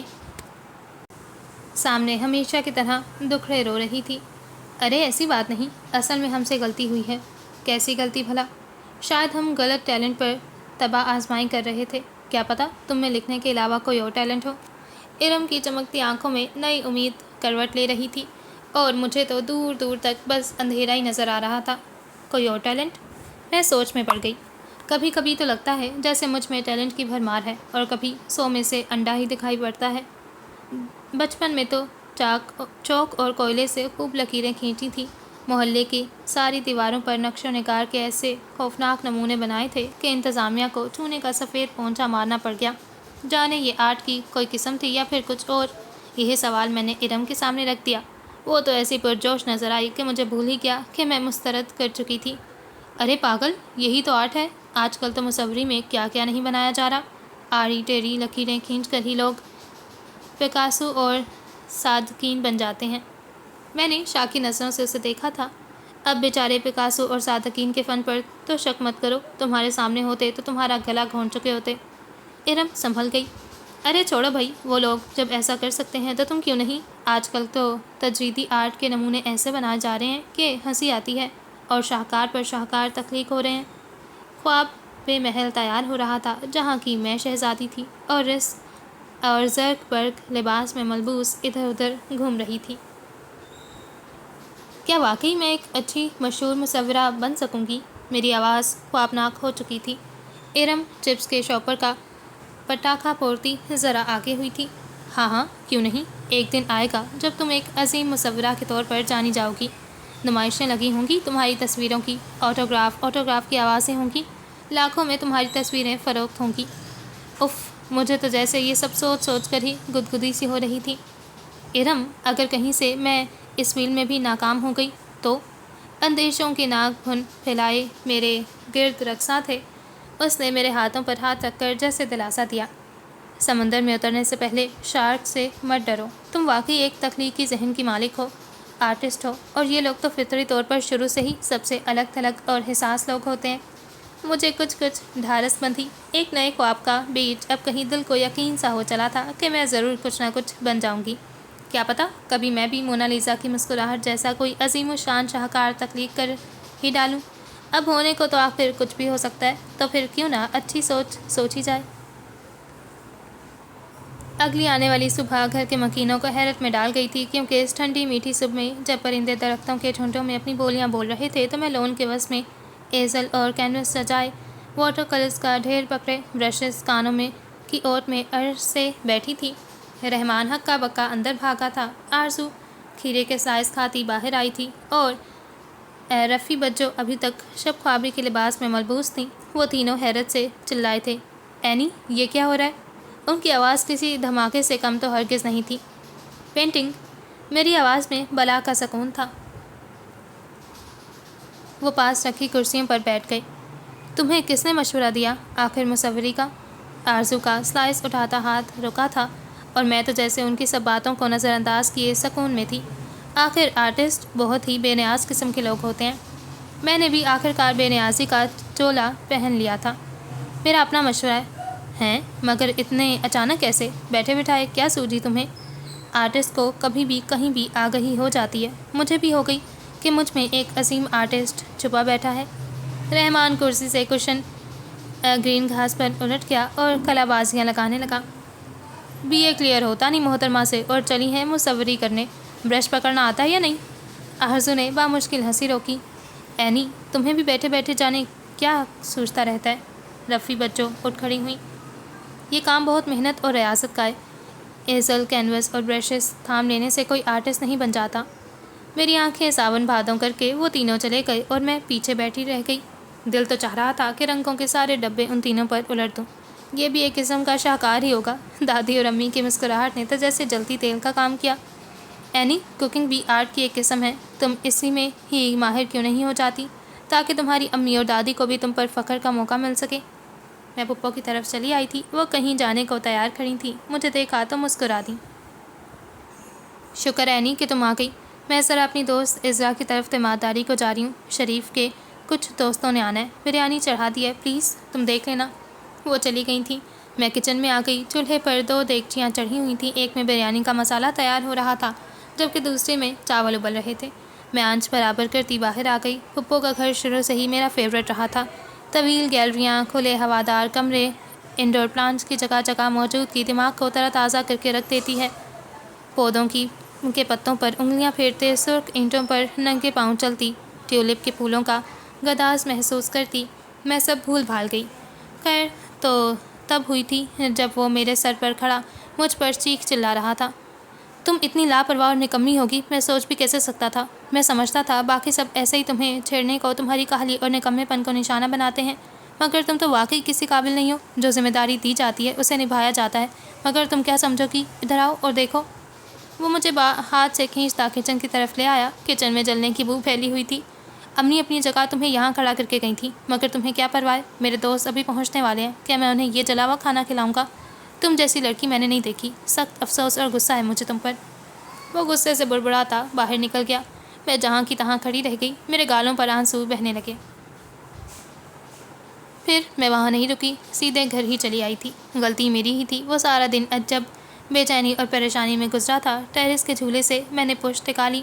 Speaker 1: سامنے ہمیشہ کی طرح دکھڑے رو رہی تھی۔ ارے ایسی بات نہیں، اصل میں ہم سے غلطی ہوئی ہے۔ کیسی غلطی بھلا؟ شاید ہم غلط ٹیلنٹ پر طبع آزمائی کر رہے تھے، کیا پتہ تم میں لکھنے کے علاوہ کوئی اور ٹیلنٹ ہو۔ ارم کی چمکتی آنکھوں میں نئی امید کروٹ لے رہی تھی اور مجھے تو دور دور تک بس اندھیرا ہی نظر آ رہا تھا۔ کوئی اور ٹیلنٹ؟ میں سوچ میں پڑ گئی۔ کبھی کبھی تو لگتا ہے جیسے مجھ میں ٹیلنٹ کی بھرمار ہے اور کبھی 100 میں سے انڈا ہی دکھائی پڑتا ہے۔ بچپن میں تو چوک اور کوئلے سے خوب لکیریں کھینچی تھیں، محلے کی ساری دیواروں پر نقش و نگار کے ایسے خوفناک نمونے بنائے تھے کہ انتظامیہ کو چونے کا سفید پونچھا مارنا پڑ گیا۔ جانے یہ آرٹ کی کوئی قسم تھی یا پھر کچھ اور؟ یہ سوال میں نے ارم کے سامنے رکھ دیا۔ وہ تو ایسی پرجوش نظر آئی کہ مجھے بھول ہی گیا کہ میں مسترد کر چکی تھی۔ ارے پاگل، یہی تو آرٹ ہے۔ آج کل تو مصوری میں کیا کیا نہیں بنایا جا رہا، آڑی ٹیڑھی لکیریں کھینچ کر ہی لوگ پکاسو اور صادقین بن جاتے ہیں۔ میں نے شاکی نظروں سے اسے دیکھا تھا۔ اب بیچارے پکاسو اور صادقین کے فن پر تو شک مت کرو، تمہارے سامنے ہوتے تو تمہارا گلا گھونٹ چکے ہوتے۔ ارم سنبھل گئی۔ ارے چھوڑو بھائی، وہ لوگ جب ایسا کر سکتے ہیں تو تم کیوں نہیں؟ آج کل تو تجریدی آرٹ کے نمونے ایسے بنائے جا رہے ہیں کہ ہنسی آتی ہے اور شاہکار پر شاہکار تخلیق ہو رہے ہیں۔ خواب بے محل تیار ہو رہا تھا جہاں کی میں شہزادی تھی اور زرق برق لباس میں ملبوس ادھر ادھر گھوم رہی تھی۔ کیا واقعی میں ایک اچھی مشہور مصورہ بن سکوں گی؟ میری آواز خوابناک ہو چکی تھی۔ ارم چپس کے شاپر کا پٹاخہ پھوڑتی ذرا آگے ہوئی تھی۔ ہاں، کیوں نہیں؟ ایک دن آئے گا جب تم ایک عظیم مصورہ کے طور پر جانی جاؤ گی، نمائشیں لگی ہوں گی تمہاری تصویروں کی، آٹوگراف کی آوازیں ہوں گی، لاکھوں میں تمہاری تصویریں فروخت ہوں گی۔ اف، مجھے تو جیسے یہ سب سوچ سوچ کر ہی گدگدی سی ہو رہی تھی۔ ارم، اگر کہیں سے میں اس فیلڈ میں بھی ناکام ہو گئی تو؟ اندیشوں کے ناگ بھن پھیلائے میرے گرد رقصاں تھے۔ اس نے میرے ہاتھوں پر ہاتھ رکھ کر جیسے دلاسا دیا۔ سمندر میں اترنے سے پہلے شارک سے مت ڈرو، تم واقعی ایک تخلیقی ذہن کی مالک ہو، آرٹسٹ ہو، اور یہ لوگ تو فطری طور پر شروع سے ہی سب سے الگ تھلگ اور حساس لوگ ہوتے ہیں۔ مجھے کچھ ڈھارس بندھی، ایک نئے خواب کا بیج اب کہیں دل کو یقین سا ہو چلا تھا کہ میں ضرور کچھ نہ کچھ بن جاؤں گی۔ کیا پتہ کبھی میں بھی مونا لیزا کی مسکراہٹ جیسا کوئی عظیم الشان شاہکار تخلیق کر ہی ڈالوں۔ اب ہونے کو تو آخر کچھ بھی ہو سکتا ہے، تو پھر کیوں نہ اچھی سوچی جائے۔ اگلی آنے والی صبح گھر کے مکینوں کو حیرت میں ڈال گئی تھی، کیونکہ اس ٹھنڈی میٹھی صبح میں جب پرندے درختوں کے جھنڈوں میں اپنی بولیاں بول رہے تھے تو میں لون کے وسط میں ایزل اور کینوس سجائے واٹر کلرز کا ڈھیر پکڑے برشز کانوں میں کی اوٹ میں عرض سے بیٹھی تھی۔ رحمان ہکا بکا اندر بھاگا تھا، آرزو کھیرے کے سائز کھاتی باہر آئی تھی اور رفیع بجو ابھی تک شب خوابی کے لباس میں ملبوس تھیں۔ وہ تینوں حیرت سے چلائے تھے، اینی یہ کیا ہو رہا ہے؟ ان کی آواز کسی دھماکے سے کم تو ہرگز نہیں تھی۔ پینٹنگ، میری آواز میں بلا کا سکون تھا۔ وہ پاس رکھی کرسیوں پر بیٹھ گئے۔ تمہیں کس نے مشورہ دیا؟ آخر مصوری کا؟ آرزو کا سلائس اٹھاتا ہاتھ رکا تھا اور میں تو جیسے ان کی سب باتوں کو نظر انداز کیے سکون میں تھی۔ آخر آرٹسٹ بہت ہی بے نیاز قسم کے لوگ ہوتے ہیں۔ میں نے بھی آخر کار بے نیازی کا چولا پہن لیا تھا۔ میرا اپنا مشورہ ہے، مگر اتنے اچانک کیسے؟ بیٹھے بٹھائے کیا سوجی تمہیں؟ آرٹسٹ کو کبھی بھی کہیں بھی آگہی ہو جاتی ہے۔ مجھے بھی ہو گئی کہ مجھ میں ایک عظیم آرٹسٹ چھپا بیٹھا ہے۔ رحمان کرسی سے کشن گرین گھاس پر الٹ گیا اور کلا بازیاں لگانے لگا۔ بی اے کلیئر ہوتا نہیں محترمہ سے اور چلی ہیں مصوری کرنے۔ برش پکڑنا آتا ہے یا نہیں؟ آرزو نے بامشکل ہنسی روکی۔ اینی، تمہیں بھی بیٹھے بیٹھے جانے کیا سوچتا رہتا ہے؟ رفی بچوں اٹھ کھڑی ہوئی۔ یہ کام بہت محنت اور ریاست کا ہے۔ ایزل، کینوس اور برشز تھام لینے سے کوئی آرٹسٹ نہیں بن جاتا۔ میری آنکھیں ساون بھادوں کر کے وہ تینوں چلے گئے اور میں پیچھے بیٹھی رہ گئی۔ دل تو چاہ رہا تھا کہ رنگوں کے سارے ڈبے ان تینوں پر الٹ دوں۔ یہ بھی ایک قسم کا شاہکار ہی ہوگا۔ دادی اور امی کی مسکراہٹ نے تو جیسے جلتی تیل کا کام کیا۔ اینی، کوکنگ بھی آرٹ کی ایک قسم ہے۔ تم اسی میں ہی ماہر کیوں نہیں ہو جاتی تاکہ تمہاری امی اور دادی کو بھی تم پر فخر کا موقع مل سکے؟ میں پپو کی طرف چلی آئی تھی۔ وہ کہیں جانے کو تیار کھڑی تھی۔ مجھے دیکھا تو مسکرا دی۔ شکر اینی کہ تم آ گئی۔ میں ذرا اپنی دوست عزرا کی طرف تیمارداری کو جا رہی ہوں۔ شریف کے کچھ دوستوں نے آنا ہے۔ بریانی چڑھا دی ہے، پلیز تم دیکھ لینا۔ وہ چلی گئی تھیں۔ میں کچن میں آ گئی۔ چولہے پر 2 دیگچیاں چڑھی ہوئی تھیں۔ ایک میں بریانی کا مسالہ تیار ہو رہا تھا جبکہ دوسرے میں چاول ابل رہے تھے۔ میں آنچ برابر کرتی باہر آ گئی۔ پپو کا گھر شروع سے ہی میرا فیورٹ رہا تھا۔ طویل گیلریاں، کھلے ہوادار کمرے، انڈور پلانٹس کی جگہ جگہ موجودگی دماغ کو تر و تازہ کر کے رکھ دیتی ہے۔ پودوں کے پتوں پر انگلیاں پھیرتے، سرخ اینٹوں پر ننگے پاؤں چلتی، ٹیولپ کے پھولوں کا گداز محسوس کرتی، میں سب بھول بھال گئی۔ خیر تو تب ہوئی تھی جب وہ میرے سر پر کھڑا مجھ پر چیخ چلا رہا تھا، تم اتنی لاپرواہ اور نکمی ہوگی، میں سوچ بھی کیسے سکتا تھا۔ میں سمجھتا تھا باقی سب ایسے ہی تمہیں چھیڑنے کو، تمہاری کاہلی اور نکمے پن کو نشانہ بناتے ہیں، مگر تم تو واقعی کسی قابل نہیں ہو۔ جو ذمہ داری دی جاتی ہے اسے نبھایا جاتا ہے، مگر تم کیا سمجھو گی؟ ادھر آؤ اور دیکھو۔ وہ مجھے ہاتھ سے کھینچتا کچن کی طرف لے آیا۔ کچن میں جلنے کی بو پھیلی ہوئی تھی۔ امی اپنی جگہ تمہیں یہاں کھڑا کر کے گئی تھی، مگر تمہیں کیا پرواہ؟ میرے دوست ابھی پہنچنے والے ہیں، کیا میں انہیں یہ جلا ہوا کھانا کھلاؤں گا؟ تم جیسی لڑکی میں نے نہیں دیکھی۔ سخت افسوس اور غصہ ہے مجھے تم پر۔ وہ غصے سے بڑبڑاتا باہر نکل گیا۔ میں جہاں کی تہاں کھڑی رہ گئی۔ میرے گالوں پر آنسو بہنے لگے۔ پھر میں وہاں نہیں رکی، سیدھے گھر ہی چلی آئی تھی۔ غلطی میری ہی تھی۔ وہ سارا دن عجب بے چینی اور پریشانی میں گزرا تھا۔ ٹیرس کے جھولے سے میں نے پشت ٹکا لی۔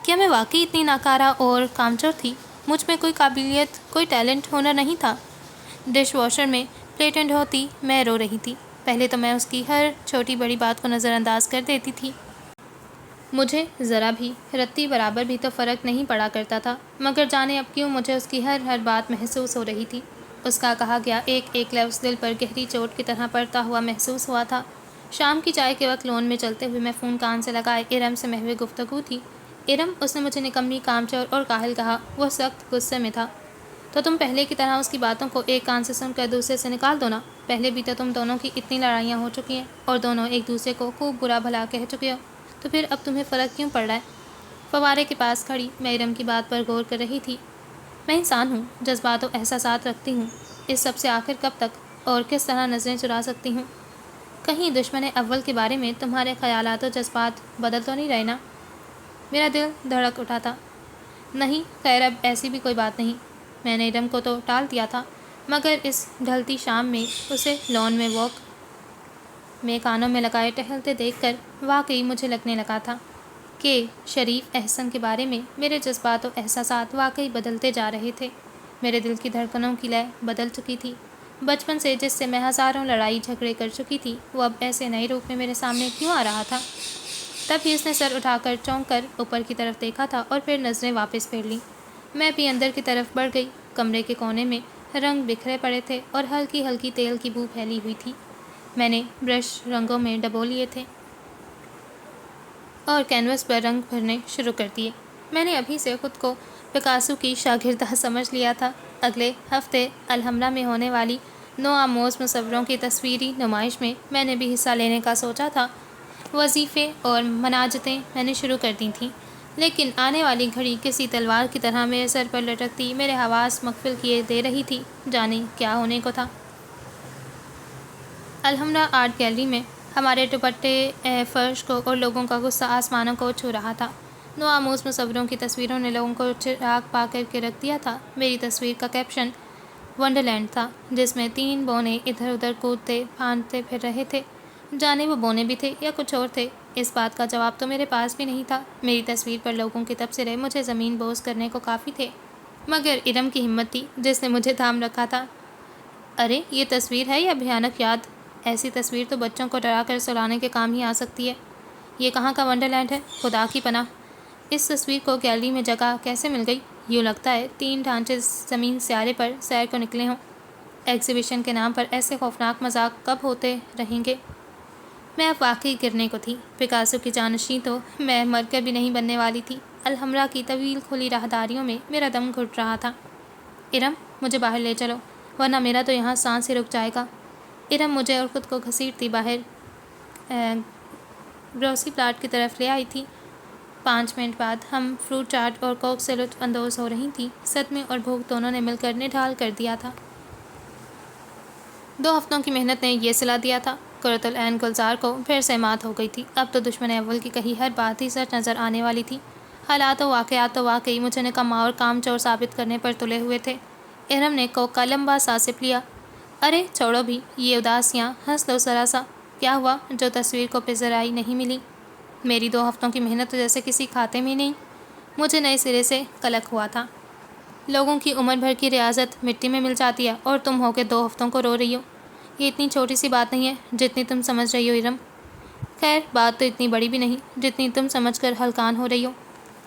Speaker 1: کیا میں واقعی اتنی ناکارہ اور کامچور تھی؟ مجھ میں کوئی قابلیت، کوئی ٹیلنٹ، ہنر نہیں تھا؟ ڈش واشر میں پلیٹیں دھوتی میں رو رہی تھی۔ پہلے تو میں اس کی ہر چھوٹی بڑی بات کو نظر انداز کر دیتی تھی۔ مجھے ذرا بھی رتی برابر بھی تو فرق نہیں پڑا کرتا تھا، مگر جانے اب کیوں مجھے اس کی ہر بات محسوس ہو رہی تھی۔ اس کا کہا گیا ایک ایک لفظ دل پر گہری چوٹ کی طرح پڑتا ہوا محسوس ہوا تھا۔ شام کی چائے کے وقت لون میں چلتے ہوئے میں فون کان سے لگائے ارم سے محو گفتگو تھی۔ ارم، اس نے مجھے نکمی، کامچور اور کاہل کہا۔ وہ سخت غصے میں تھا۔ تو تم پہلے کی طرح اس کی باتوں کو ایک کان سے سن کر دوسرے سے نکال دو نا۔ پہلے بھی تو تم دونوں کی اتنی لڑائیاں ہو چکی ہیں اور دونوں ایک دوسرے کو خوب برا بھلا کہہ چکے ہو، تو پھر اب تمہیں فرق کیوں پڑ رہا ہے؟ فوارے کے پاس کھڑی میں ارم کی بات پر غور کر رہی تھی۔ میں انسان ہوں، جذبات و احساسات رکھتی ہوں، اس سب سے آخر کب تک اور کس طرح نظریں چرا سکتی ہوں؟ کہیں دشمن اول کے بارے میں تمہارے خیالات و جذبات بدل تو نہیں رہے نا؟ میرا دل دھڑک اٹھا تھا۔ نہیں، خیر اب ایسی بھی کوئی بات نہیں۔ میں نے ارم کو تو ٹال دیا تھا، مگر اس ڈھلتی شام میں اسے لون میں واک میں کانوں میں لگائے ٹہلتے دیکھ کر واقعی مجھے لگنے لگا تھا کہ شریف احسن کے بارے میں میرے جذبات و احساسات واقعی بدلتے جا رہے تھے۔ میرے دل کی دھڑکنوں کی لے بدل چکی تھی۔ بچپن سے جس سے میں ہزاروں لڑائی جھگڑے کر چکی تھی، وہ اب ایسے نئے روپ میں میرے سامنے کیوں آ رہا تھا؟ تب ہی اس نے سر اٹھا کر چونک کر اوپر کی طرف دیکھا تھا اور پھر نظریں واپس پھیر لیں۔ میں بھی اندر کی طرف بڑھ گئی۔ کمرے کے کونے میں رنگ بکھرے پڑے تھے اور ہلکی ہلکی تیل کی بو پھیلی ہوئی تھی۔ میں نے برش رنگوں میں ڈبو لیے تھے اور کینوس پر رنگ بھرنے شروع کر دیے۔ میں نے ابھی سے خود کو پکاسو کی شاگردہ سمجھ لیا تھا۔ اگلے ہفتے الحمرا میں ہونے والی نو آموز مصوروں کی تصویری نمائش میں میں نے بھی حصہ لینے کا سوچا تھا۔ وظیفے اور مناجتیں میں نے شروع کر دی تھیں، لیکن آنے والی گھڑی کسی تلوار کی طرح میرے سر پر لٹکتی میرے حواس مغفل کیے دے رہی تھی۔ جانے کیا ہونے کو تھا۔ الحمرا آرٹ گیلری میں ہمارے دوپٹے فرش کو اور لوگوں کا غصہ آسمانوں کو چھو رہا تھا۔ نو آموز مصوروں کی تصویروں نے لوگوں کو چراغ پا کر کے رکھ دیا تھا۔ میری تصویر کا کیپشن ونڈرلینڈ تھا، جس میں 3 بونے ادھر ادھر کودتے پھاندتے پھر رہے تھے۔ جانے وہ بونے بھی تھے یا کچھ اور تھے، اس بات کا جواب تو میرے پاس بھی نہیں تھا۔ میری تصویر پر لوگوں کے تبصرے مجھے زمین بوس کرنے کو کافی تھے، مگر ارم کی ہمت تھی جس نے مجھے تھام رکھا تھا۔ ارے یہ تصویر ہے یا بھیانک یاد؟ ایسی تصویر تو بچوں کو ڈرا کر سلانے کے کام ہی آ سکتی ہے۔ یہ کہاں کا ونڈرلینڈ ہے، خدا کی پناہ! اس تصویر کو گیلری میں جگہ کیسے مل گئی؟ یوں لگتا ہے 3 ڈھانچے زمین سیارے پر سیر کو نکلے ہوں۔ ایگزیبیشن کے نام پر ایسے خوفناک مذاق کب ہوتے رہیں گے؟ میں اب واقعی گرنے کو تھی۔ پکاسو کی جانشین تو میں مر کر بھی نہیں بننے والی تھی۔ الحمرا کی طویل کھلی راہداریوں میں میرا دم گھٹ رہا تھا۔ ارم، مجھے باہر لے چلو، ورنہ میرا تو یہاں سانس ہی رک جائے گا۔ ارم مجھے اور خود کو گھسیٹتی باہر گروسری پلاٹ کی طرف لے آئی تھی۔ 5 منٹ بعد ہم فروٹ چاٹ اور کوک سے لطف اندوز ہو رہی تھیں۔ صدمے اور بھوک دونوں نے مل کر نڈھال کر دیا تھا۔ 2 ہفتوں کی محنت نے یہ صلا دیا تھا۔ قرۃ العین گلزار کو پھر سے مات ہو گئی تھی۔ اب تو دشمن اول کی کہی ہر بات ہی سچ نظر آنے والی تھی۔ حالات و واقعات تو واقعی مجھے نکما اور کام چور ثابت کرنے پر تلے ہوئے تھے۔ ارم نے کوک کا لمبا سا سپ لیا۔ ارے چھوڑو بھی یہ اداسیاں، ہنس لو ذرا سا۔ کیا ہوا جو تصویر کو پذیرائی نہیں ملی؟ میری 2 ہفتوں کی محنت تو جیسے کسی کھاتے میں نہیں۔ مجھے نئے سرے سے قلق ہوا تھا۔ لوگوں کی عمر بھر کی ریاضت مٹی میں مل جاتی ہے اور تم ہو کے 2 ہفتوں کو رو رہی ہو۔ یہ اتنی چھوٹی سی بات نہیں ہے جتنی تم سمجھ رہی ہو ارم۔ خیر بات تو اتنی بڑی بھی نہیں جتنی تم سمجھ کر ہلکان ہو رہی ہو۔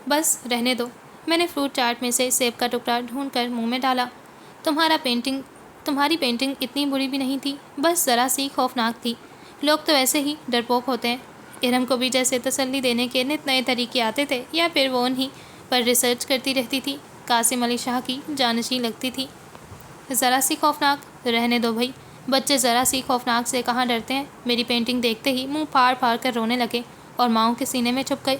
Speaker 1: بس رہنے دو۔ میں نے فروٹ چاٹ میں سے سیب کا ٹکڑا ڈھونڈ کر منہ میں ڈالا۔ تمہاری پینٹنگ اتنی بری بھی نہیں تھی، بس ذرا سی خوفناک تھی۔ لوگ تو ایسے ہی ڈرپوک ہوتے ہیں۔ ارم کو بھی جیسے تسلی دینے کے نت نئے طریقے آتے تھے، یا پھر وہ انہی پر ریسرچ کرتی رہتی تھی۔ قاسم علی شاہ کی جانشین لگتی تھی۔ ذرا سی خوفناک؟ رہنے دو بھائی، بچے ذرا سی خوفناک سے کہاں ڈرتے ہیں۔ میری پینٹنگ دیکھتے ہی منہ پھاڑ پھاڑ کر رونے لگے اور ماؤں کے سینے میں چھپ گئے۔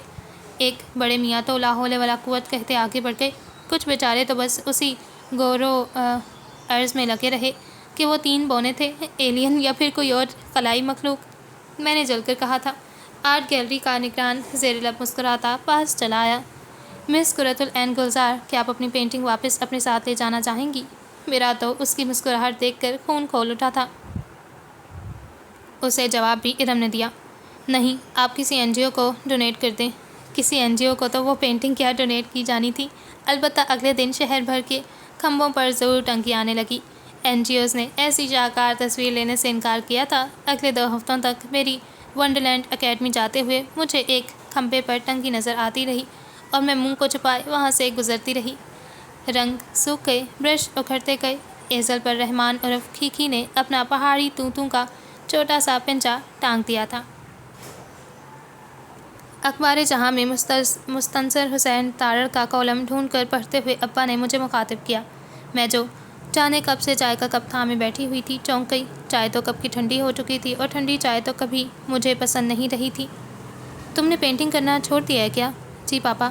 Speaker 1: ایک بڑے میاں تو لا حول ولا قوت کہتے آگے بڑھ گئے۔ کچھ بیچارے تو بس اسی غور و عرض میں لگے رہے کہ وہ 3 بونے تھے، ایلین یا پھر کوئی اور خلائی مخلوق۔ میں نے جل کر کہا تھا۔ آرٹ گیلری کا نگران زیر لب مسکراتا پاس چلا آیا۔ مس قرۃ العین گلزار، کیا آپ اپنی پینٹنگ واپس اپنے ساتھ لے جانا چاہیں گی؟ میرا تو اس کی مسکراہٹ دیکھ کر خون کھول اٹھا تھا۔ اسے جواب بھی ارم نے دیا۔ نہیں، آپ کسی این جی او کو ڈونیٹ کر دیں۔ کسی این جی او کو تو وہ پینٹنگ کیا ڈونیٹ کی جانی تھی۔ البتہ اگلے دن شہر بھر کے کھمبوں پر ضرور ٹنکی آنے لگی۔ این جی اوز نے ایسی شاہکار تصویر لینے سے انکار کیا تھا۔ اگلے 2 ہفتوں تک میری ونڈرلینڈ اکیڈمی جاتے ہوئے مجھے ایک کھمبے پر ٹنکی نظر آتی رہی اور میں منہ کو چھپائے وہاں سے گزرتی رہی۔ رنگ سوکھ گئے، برش اکھڑتے گئے۔ ایزل پر رحمان عرف کھیکی نے اپنا پہاڑی طوطوں کا چھوٹا سا پنجہ ٹانگ دیا تھا۔ اخبار جہاں میں مستنصر حسین تارڑ کا کالم ڈھونڈ کر پڑھتے ہوئے ابا نے مجھے مخاطب کیا۔ میں جو جانے کب سے چائے کا کپ تھامے بیٹھی ہوئی تھی چونک گئی۔ چائے تو کب کی ٹھنڈی ہو چکی تھی اور ٹھنڈی چائے تو کبھی مجھے پسند نہیں رہی تھی۔ تم نے پینٹنگ کرنا چھوڑ دیا ہے کیا؟ جی پاپا۔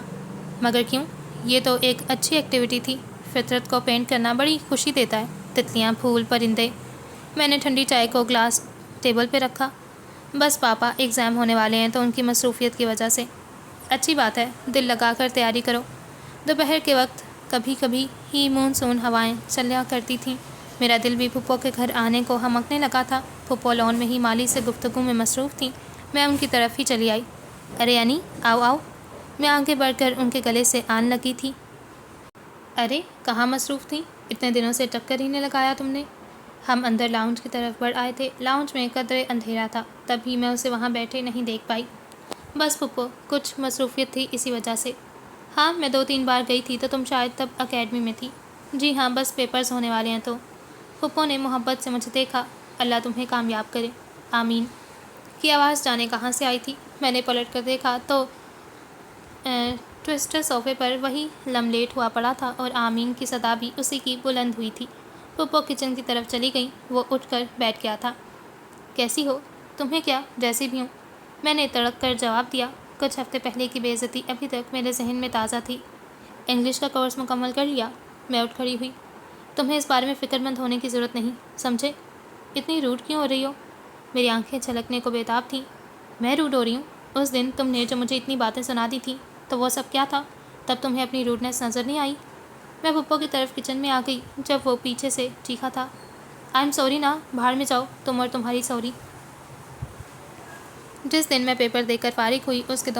Speaker 1: مگر کیوں؟ یہ تو ایک اچھی ایکٹیویٹی تھی۔ فطرت کو پینٹ کرنا بڑی خوشی دیتا ہے، تتلیاں، پھول، پرندے۔ میں نے ٹھنڈی چائے کو گلاس ٹیبل پہ رکھا۔ بس پاپا، ایگزام ہونے والے ہیں تو ان کی مصروفیت کی وجہ سے۔ اچھی بات ہے، دل لگا کر تیاری کرو۔ دوپہر کے وقت کبھی کبھی ہی مونسون ہوائیں چلیا کرتی تھیں۔ میرا دل بھی پھپھو کے گھر آنے کو ہمکنے لگا تھا۔ پھپھو لون میں ہی مالی سے گفتگو میں مصروف تھیں۔ میں ان کی طرف ہی چلی آئی۔ ارے انی، آؤ آؤ۔ میں آگے بڑھ کر ان کے گلے سے آن لگی تھی۔ ارے کہاں مصروف تھیں؟ اتنے دنوں سے چکر ہی نہیں لگایا تم نے۔ ہم اندر لاؤنج کی طرف بڑھ آئے تھے۔ لاؤنج میں قدرے اندھیرا تھا، تب بھی میں اسے وہاں بیٹھے نہیں دیکھ پائی۔ بس پھپھو، کچھ مصروفیت تھی اسی وجہ سے۔ ہاں، میں 2-3 بار گئی تھی تو تم شاید تب اکیڈمی میں تھی۔ جی ہاں، بس پیپرز ہونے والے ہیں تو۔ پھپھو نے محبت سے مجھے دیکھا۔ اللہ تمہیں کامیاب کرے۔ آمین کی آواز جانے کہاں سے آئی تھی۔ میں نے پلٹ کر دیکھا تو ٹوسٹر صوفے پر وہی لم لیٹ ہوا پڑا تھا اور آمین کی صدا بھی اسی کی بلند ہوئی تھی۔ پھپھو کچن کی طرف چلی گئی۔ وہ اٹھ کر بیٹھ گیا تھا۔ کیسی ہو؟ تمہیں کیا، جیسی بھی ہوں، میں نے تڑک کر جواب دیا۔ کچھ ہفتے پہلے کی بے عزتی ابھی تک میرے ذہن میں تازہ تھی۔ انگلش کا کورس مکمل کر لیا؟ میں اٹھ کھڑی ہوئی۔ تمہیں اس بارے میں فکر مند ہونے کی ضرورت نہیں، سمجھے؟ اتنی روڈ کیوں ہو رہی ہو؟ میری آنکھیں چھلکنے کو بےتاب تھیں۔ میں روڈ ہو رہی ہوں؟ اس دن تم نے جو مجھے اتنی باتیں سنا دی تھیں تو وہ سب کیا تھا؟ تب تمہیں اپنی روڈنیس نظر نہیں آئی؟ میں پھپھو کی طرف کچن میں آ گئی جب وہ پیچھے سے چیخا تھا، آئی ایم سوری نا، باہر میں جاؤ، تم اور تمہاری سوری۔ جس دن میں پیپر دے کر فارغ ہوئی اس کے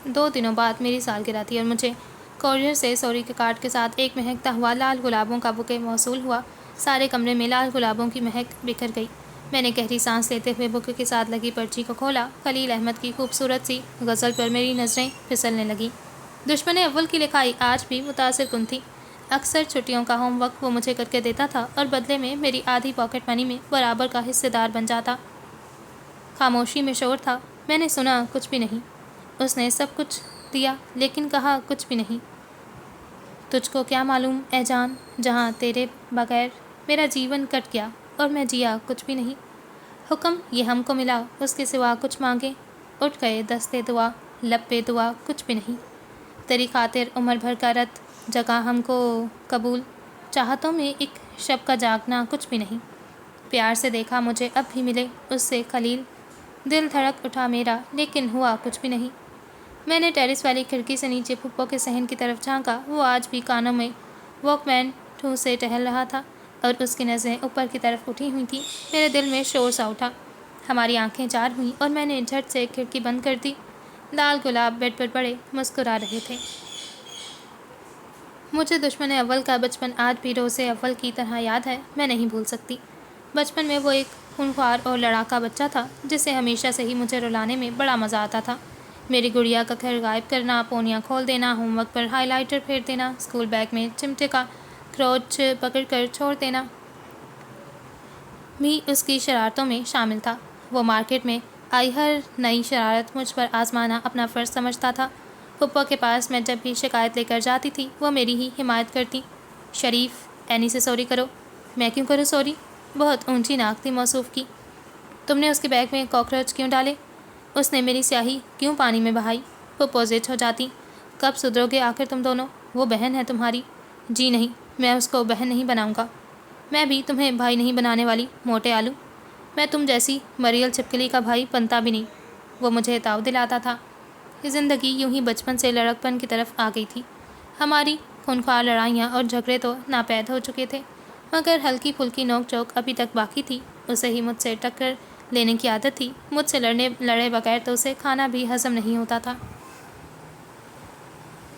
Speaker 1: 2 دنوں بعد میری سالگرہ تھی اور مجھے کوریئر سے سوری کے کارڈ کے ساتھ ایک مہکتا ہوا لال گلابوں کا بوکے موصول ہوا۔ سارے کمرے میں لال گلابوں کی مہک بکھر گئی۔ میں نے گہری سانس لیتے ہوئے بوکے کے ساتھ لگی پرچی کو کھولا۔ خلیل احمد کی خوبصورت سی غزل پر میری نظریں پھسلنے لگیں۔ دشمن اول کی لکھائی آج بھی متاثر کن تھی۔ اکثر چھٹیوں کا ہوم ورک وہ مجھے کر کے دیتا تھا اور بدلے میں میری آدھی پاکٹ منی میں برابر کا حصے دار بن جاتا۔ خاموشی میں شور تھا۔ میں نے سنا کچھ بھی نہیں۔ اس نے سب کچھ دیا لیکن کہا کچھ بھی نہیں۔ تجھ کو کیا معلوم اے جان، جہاں تیرے بغیر میرا جیون کٹ گیا اور میں جیا کچھ بھی نہیں۔ حکم یہ ہم کو ملا، اس کے سوا کچھ مانگے، اٹھ گئے دستے دعا، لب پہ دعا کچھ بھی نہیں۔ تیری خاطر عمر بھر کا رت، جگہ ہم کو قبول، چاہتوں میں ایک شب کا جاگنا کچھ بھی نہیں۔ پیار سے دیکھا مجھے اب بھی ملے اس سے خلیل، دل دھڑک اٹھا میرا لیکن ہوا کچھ بھی نہیں۔ میں نے ٹیرس والی کھڑکی سے نیچے پھپھو کے صحن کی طرف جھانکا۔ وہ آج بھی کانوں میں واک مین ٹھوسے ٹہل رہا تھا اور اس کی نظریں اوپر کی طرف اٹھی ہوئی تھیں۔ میرے دل میں شور سا اٹھا۔ ہماری آنکھیں چار ہوئیں اور میں نے جھٹ سے کھڑکی بند کر دی۔ لال گلاب بیڈ پر پڑے مسکرا رہے تھے۔ مجھے دشمن اول کا بچپن آج بھی روز اول کی طرح یاد ہے۔ میں نہیں بھول سکتی۔ بچپن میں وہ ایک خونخوار اور لڑاکا بچہ تھا جسے ہمیشہ سے ہی مجھے رلانے میں بڑا مزہ آتا تھا۔ میری گڑیا کا گھر غائب کرنا، پونیاں کھول دینا، ہوم ورک پر ہائی لائٹر پھیر دینا، اسکول بیگ میں چمٹے کا کروچ پکڑ کر چھوڑ دینا بھی اس کی شرارتوں میں شامل تھا۔ وہ مارکیٹ میں آئی ہر نئی شرارت مجھ پر آزمانا اپنا فرض سمجھتا تھا۔ پھپھو کے پاس میں جب بھی شکایت لے کر جاتی تھی وہ میری ہی حمایت کرتی۔ شریف، اینی سے سوری کرو۔ میں کیوں کروں سوری؟ بہت اونچی ناک تھی موصوف کی۔ تم نے اس کے بیگ میں کاکروچ کیوں ڈالے؟ اس نے میری سیاہی کیوں پانی میں بہائی؟ پھپھو زچ ہو جاتی۔ کب سدھرو گے آخر تم دونوں؟ وہ بہن ہے تمہاری۔ جی نہیں، میں اس کو بہن نہیں بناؤں گا۔ میں بھی تمہیں بھائی نہیں بنانے والی، موٹے آلو۔ میں تم جیسی مریل چھپکلی کا بھائی بنتا بھی نہیں۔ وہ مجھے تاؤ دلاتا تھا۔ زندگی یوں ہی بچپن سے لڑکپن کی طرف آ گئی تھی۔ ہماری خونخوار لڑائیاں اور جھگڑے تو ناپید ہو چکے تھے مگر ہلکی پھلکی نوک جھوک ابھی تک باقی تھی۔ اسے ہی مجھ سے ٹکر لینے کی عادت تھی۔ مجھ سے لڑے بغیر تو اسے کھانا بھی ہضم نہیں ہوتا تھا۔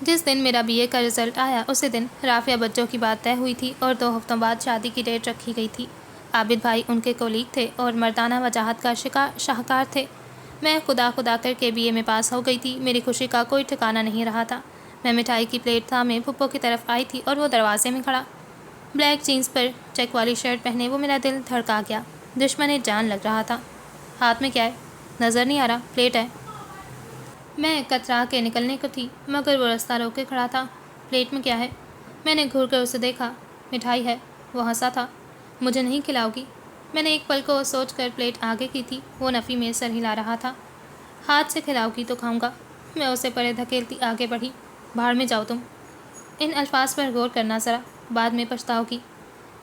Speaker 1: جس دن میرا BA کا رزلٹ آیا اسی دن رافعہ بچوں کی بات طے ہوئی تھی اور 2 ہفتوں بعد شادی کی ڈیٹ رکھی گئی تھی۔ عابد بھائی ان کے کولیگ تھے اور مردانہ وجاہت کا شاہکار تھے۔ میں خدا کر کے BA میں پاس ہو گئی تھی۔ میری خوشی کا کوئی ٹھکانہ نہیں رہا تھا۔ میں مٹھائی کی پلیٹ تھامے پھپھو کی طرف آئی تھی اور وہ دروازے میں کھڑا، بلیک جینس پر چیک والی شرٹ پہنے۔ وہ میرا دل دھڑکا گیا۔ دشمن جان لگ رہا تھا۔ ہاتھ میں کیا ہے؟ نظر نہیں آ رہا۔ پلیٹ ہے۔ میں کترا کے نکلنے کو تھی مگر وہ راستہ روکے کھڑا تھا۔ پلیٹ میں کیا ہے؟ میں نے گھور کر اسے دیکھا۔ مٹھائی ہے۔ وہ ہنسا تھا۔ مجھے نہیں کھلاؤ گی؟ میں نے ایک پل کو سوچ کر پلیٹ آگے کی تھی۔ وہ نفی میں سر ہلا رہا تھا۔ ہاتھ سے کھلاؤ گی تو کھاؤں گا۔ میں اسے پرے دھکیلتی آگے بڑھی۔ باہر میں جاؤ تم۔ ان الفاظ پر غور کرنا ذرا، بعد میں پچھتاؤ گی۔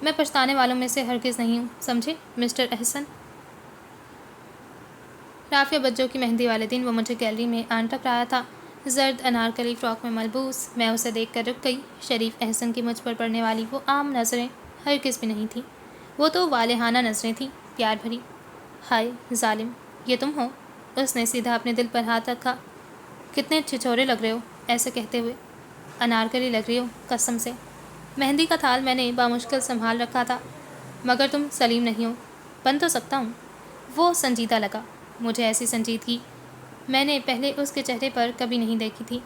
Speaker 1: میں پچھتانے والوں میں سے ہرگز نہیں ہوں، سمجھے مسٹر احسن۔ رافعہ بچوں کی مہندی والے دن وہ مجھے گیلری میں آن ٹکرایا تھا، زرد انارکلی فراک میں ملبوس۔ میں اسے دیکھ کر رک گئی۔ شریف احسن کی مجھ پر پڑنے والی وہ عام نظریں ہرگز بھی نہیں تھیں۔ وہ تو والہانہ نظریں تھیں، پیار بھری۔ ہائے ظالم، یہ تم ہو؟ اس نے سیدھا اپنے دل پر ہاتھ رکھا۔ کتنے چھچورے لگ رہے ہو ایسے کہتے ہوئے۔ انارکلی لگ رہی ہو قسم سے۔ مہندی کا تھال میں نے بامشکل سنبھال رکھا تھا۔ مگر تم سلیم نہیں ہو۔ بن تو سکتا ہوں۔ وہ سنجیدہ لگا۔ مجھے ایسی سنجیدگی میں نے پہلے اس کے چہرے پر کبھی نہیں دیکھی تھی۔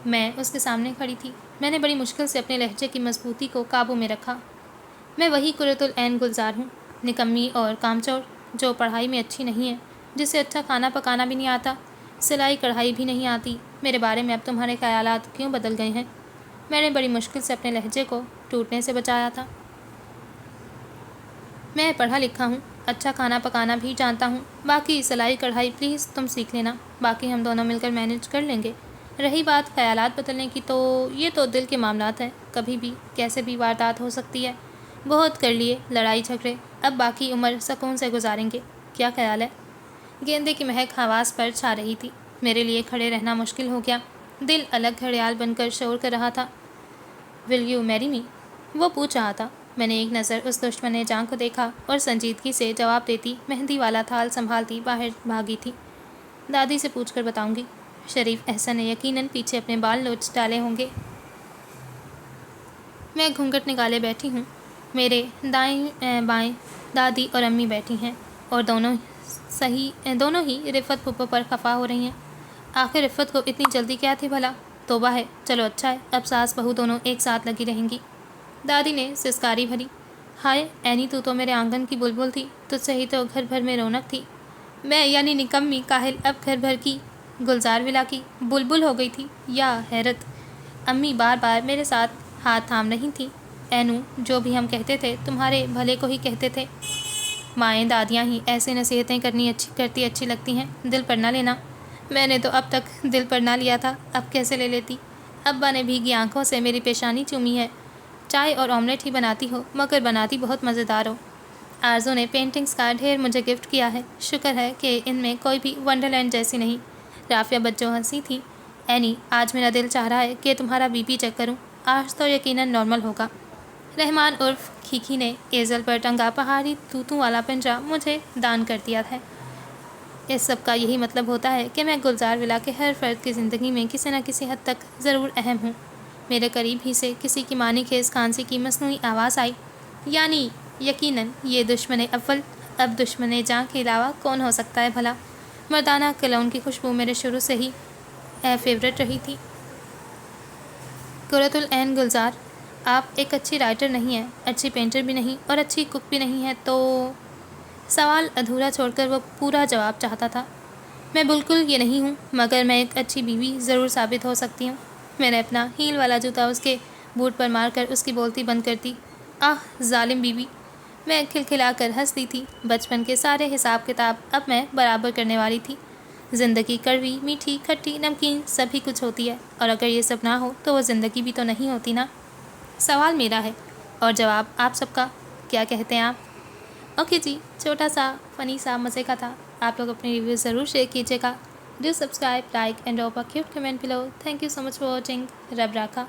Speaker 1: میں اس کے سامنے کھڑی تھی۔ میں نے بڑی مشکل سے اپنے لہجے کی مضبوطی کو قابو میں رکھا۔ میں وہی قرۃ العین گلزار ہوں، نکمی اور کامچور، جو پڑھائی میں اچھی نہیں ہے، جسے اچھا کھانا پکانا بھی نہیں آتا، سلائی کڑھائی بھی نہیں آتی۔ میرے بارے میں اب تمہارے خیالات کیوں بدل گئے ہیں؟ میں نے بڑی مشکل سے اپنے لہجے کو ٹوٹنے سے بچایا تھا۔ میں پڑھا لکھا ہوں، اچھا کھانا پکانا بھی جانتا ہوں، باقی سلائی کڑھائی پلیز تم سیکھ لینا، باقی ہم دونوں مل کر مینیج کر لیں گے۔ رہی بات خیالات بدلنے کی تو یہ تو دل کے معاملات ہیں، کبھی بھی کیسے بھی واردات ہو سکتی ہے۔ بہت کر لیے لڑائی جھگڑے، اب باقی عمر سکون سے گزاریں گے، کیا خیال ہے؟ گیندے کی مہک حواس پر چھا رہی تھی، میرے لیے کھڑے رہنا مشکل ہو گیا، دل الگ گھڑیال بن کر شور کر رہا تھا۔ ول یو میری می؟ وہ پوچھ رہا تھا۔ میں نے ایک نظر اس دشمن جاں کو دیکھا اور سنجیدگی سے جواب دیتی مہندی والا تھال سنبھالتی باہر بھاگی تھی۔ دادی سے پوچھ کر بتاؤں گی۔ شریف احسن نے یقیناً پیچھے اپنے بال نوچ ڈالے ہوں گے۔ میں گھونگھٹ نکالے بیٹھی ہوں، میرے دائیں بائیں دادی اور امی بیٹھی ہیں اور دونوں ہی رفت پھپھو پر خفا ہو رہی ہیں۔ آخر رفت کو اتنی جلدی کیا تھی بھلا؟ توبہ ہے، چلو اچھا ہے، اب ساس بہو دونوں ایک ساتھ لگی رہیں گی۔ دادی نے سسکاری بھری، ہائے اینی تو میرے آنگن کی بلبل تھی، تجھ سے ہی تو گھر بھر میں رونق تھی۔ میں یعنی نکمی کاہل اب گھر بھر کی گلزار ولا کی بلبل ہو گئی تھی، یا حیرت! امی بار بار میرے ساتھ ہاتھ تھام رہی تھیں۔ اینو، جو بھی ہم کہتے تھے تمہارے بھلے کو ہی کہتے تھے۔ مائیں دادیاں ہی ایسے نصیحتیں کرتی اچھی لگتی ہیں، دل پر نہ لینا۔ میں نے تو اب تک دل پر نہ لیا تھا، اب کیسے لے لیتی؟ ابا نے بھیگی آنکھوں سے میری پیشانی چومی ہے۔ چائے اور آملیٹ ہی بناتی ہو، مگر بناتی بہت مزیدار ہو۔ آرزو نے پینٹنگز کا ڈھیر مجھے گفٹ کیا ہے، شکر ہے کہ ان میں کوئی بھی ونڈرلینڈ جیسی نہیں۔ رافعہ بچوں ہنسی تھی۔ اینی، آج میرا دل چاہ رہا ہے کہ تمہارا بی پی چیک کروں، آج تو یقیناً نارمل ہوگا۔ رحمان عرف کھیکی نے ایزل پر ٹنگا پہاڑی طوطوں والا پنجرہ مجھے دان کر دیا ہے۔ اس سب کا یہی مطلب ہوتا ہے کہ میں گلزار ولا کے ہر فرد کی زندگی میں کسی نہ کسی حد تک ضرور اہم ہوں۔ میرے قریب ہی سے کسی کی معنی خیز کھانسی کی مصنوعی آواز آئی، یعنی یقیناً یہ دشمن اول، اب دشمن جاں کے علاوہ کون ہو سکتا ہے بھلا؟ مردانہ کلون کی خوشبو میرے شروع سے ہی فیورٹ رہی تھی۔ قرۃ العین گلزار، آپ ایک اچھی رائٹر نہیں ہیں، اچھی پینٹر بھی نہیں اور اچھی کک بھی نہیں ہے تو؟ سوال ادھورا چھوڑ کر وہ پورا جواب چاہتا تھا۔ میں بالکل یہ نہیں ہوں، مگر میں ایک اچھی بیوی ضرور ثابت ہو سکتی ہوں۔ میں نے اپنا ہیل والا جوتا اس کے بوٹ پر مار کر اس کی بولتی بند کر دی۔ آہ ظالم بیوی! میں کھلکھلا کر ہنس دی تھی۔ بچپن کے سارے حساب کتاب اب میں برابر کرنے والی تھی۔ زندگی کڑوی، میٹھی، کھٹی، نمکین سب ہی کچھ ہوتی ہے، اور اگر یہ سب نہ ہو تو وہ زندگی بھی تو نہیں ہوتی نا۔ سوال میرا ہے اور جواب آپ سب کا، کیا کہتے ہیں آپ؟ اوکے جی، چھوٹا سا فنی سا مزے کا تھا۔ آپ لوگ اپنی ریویو ضرور شیئر کیجیے گا۔ Do subscribe, like and drop a cute comment below. Thank you so much for watching. رب راکھا۔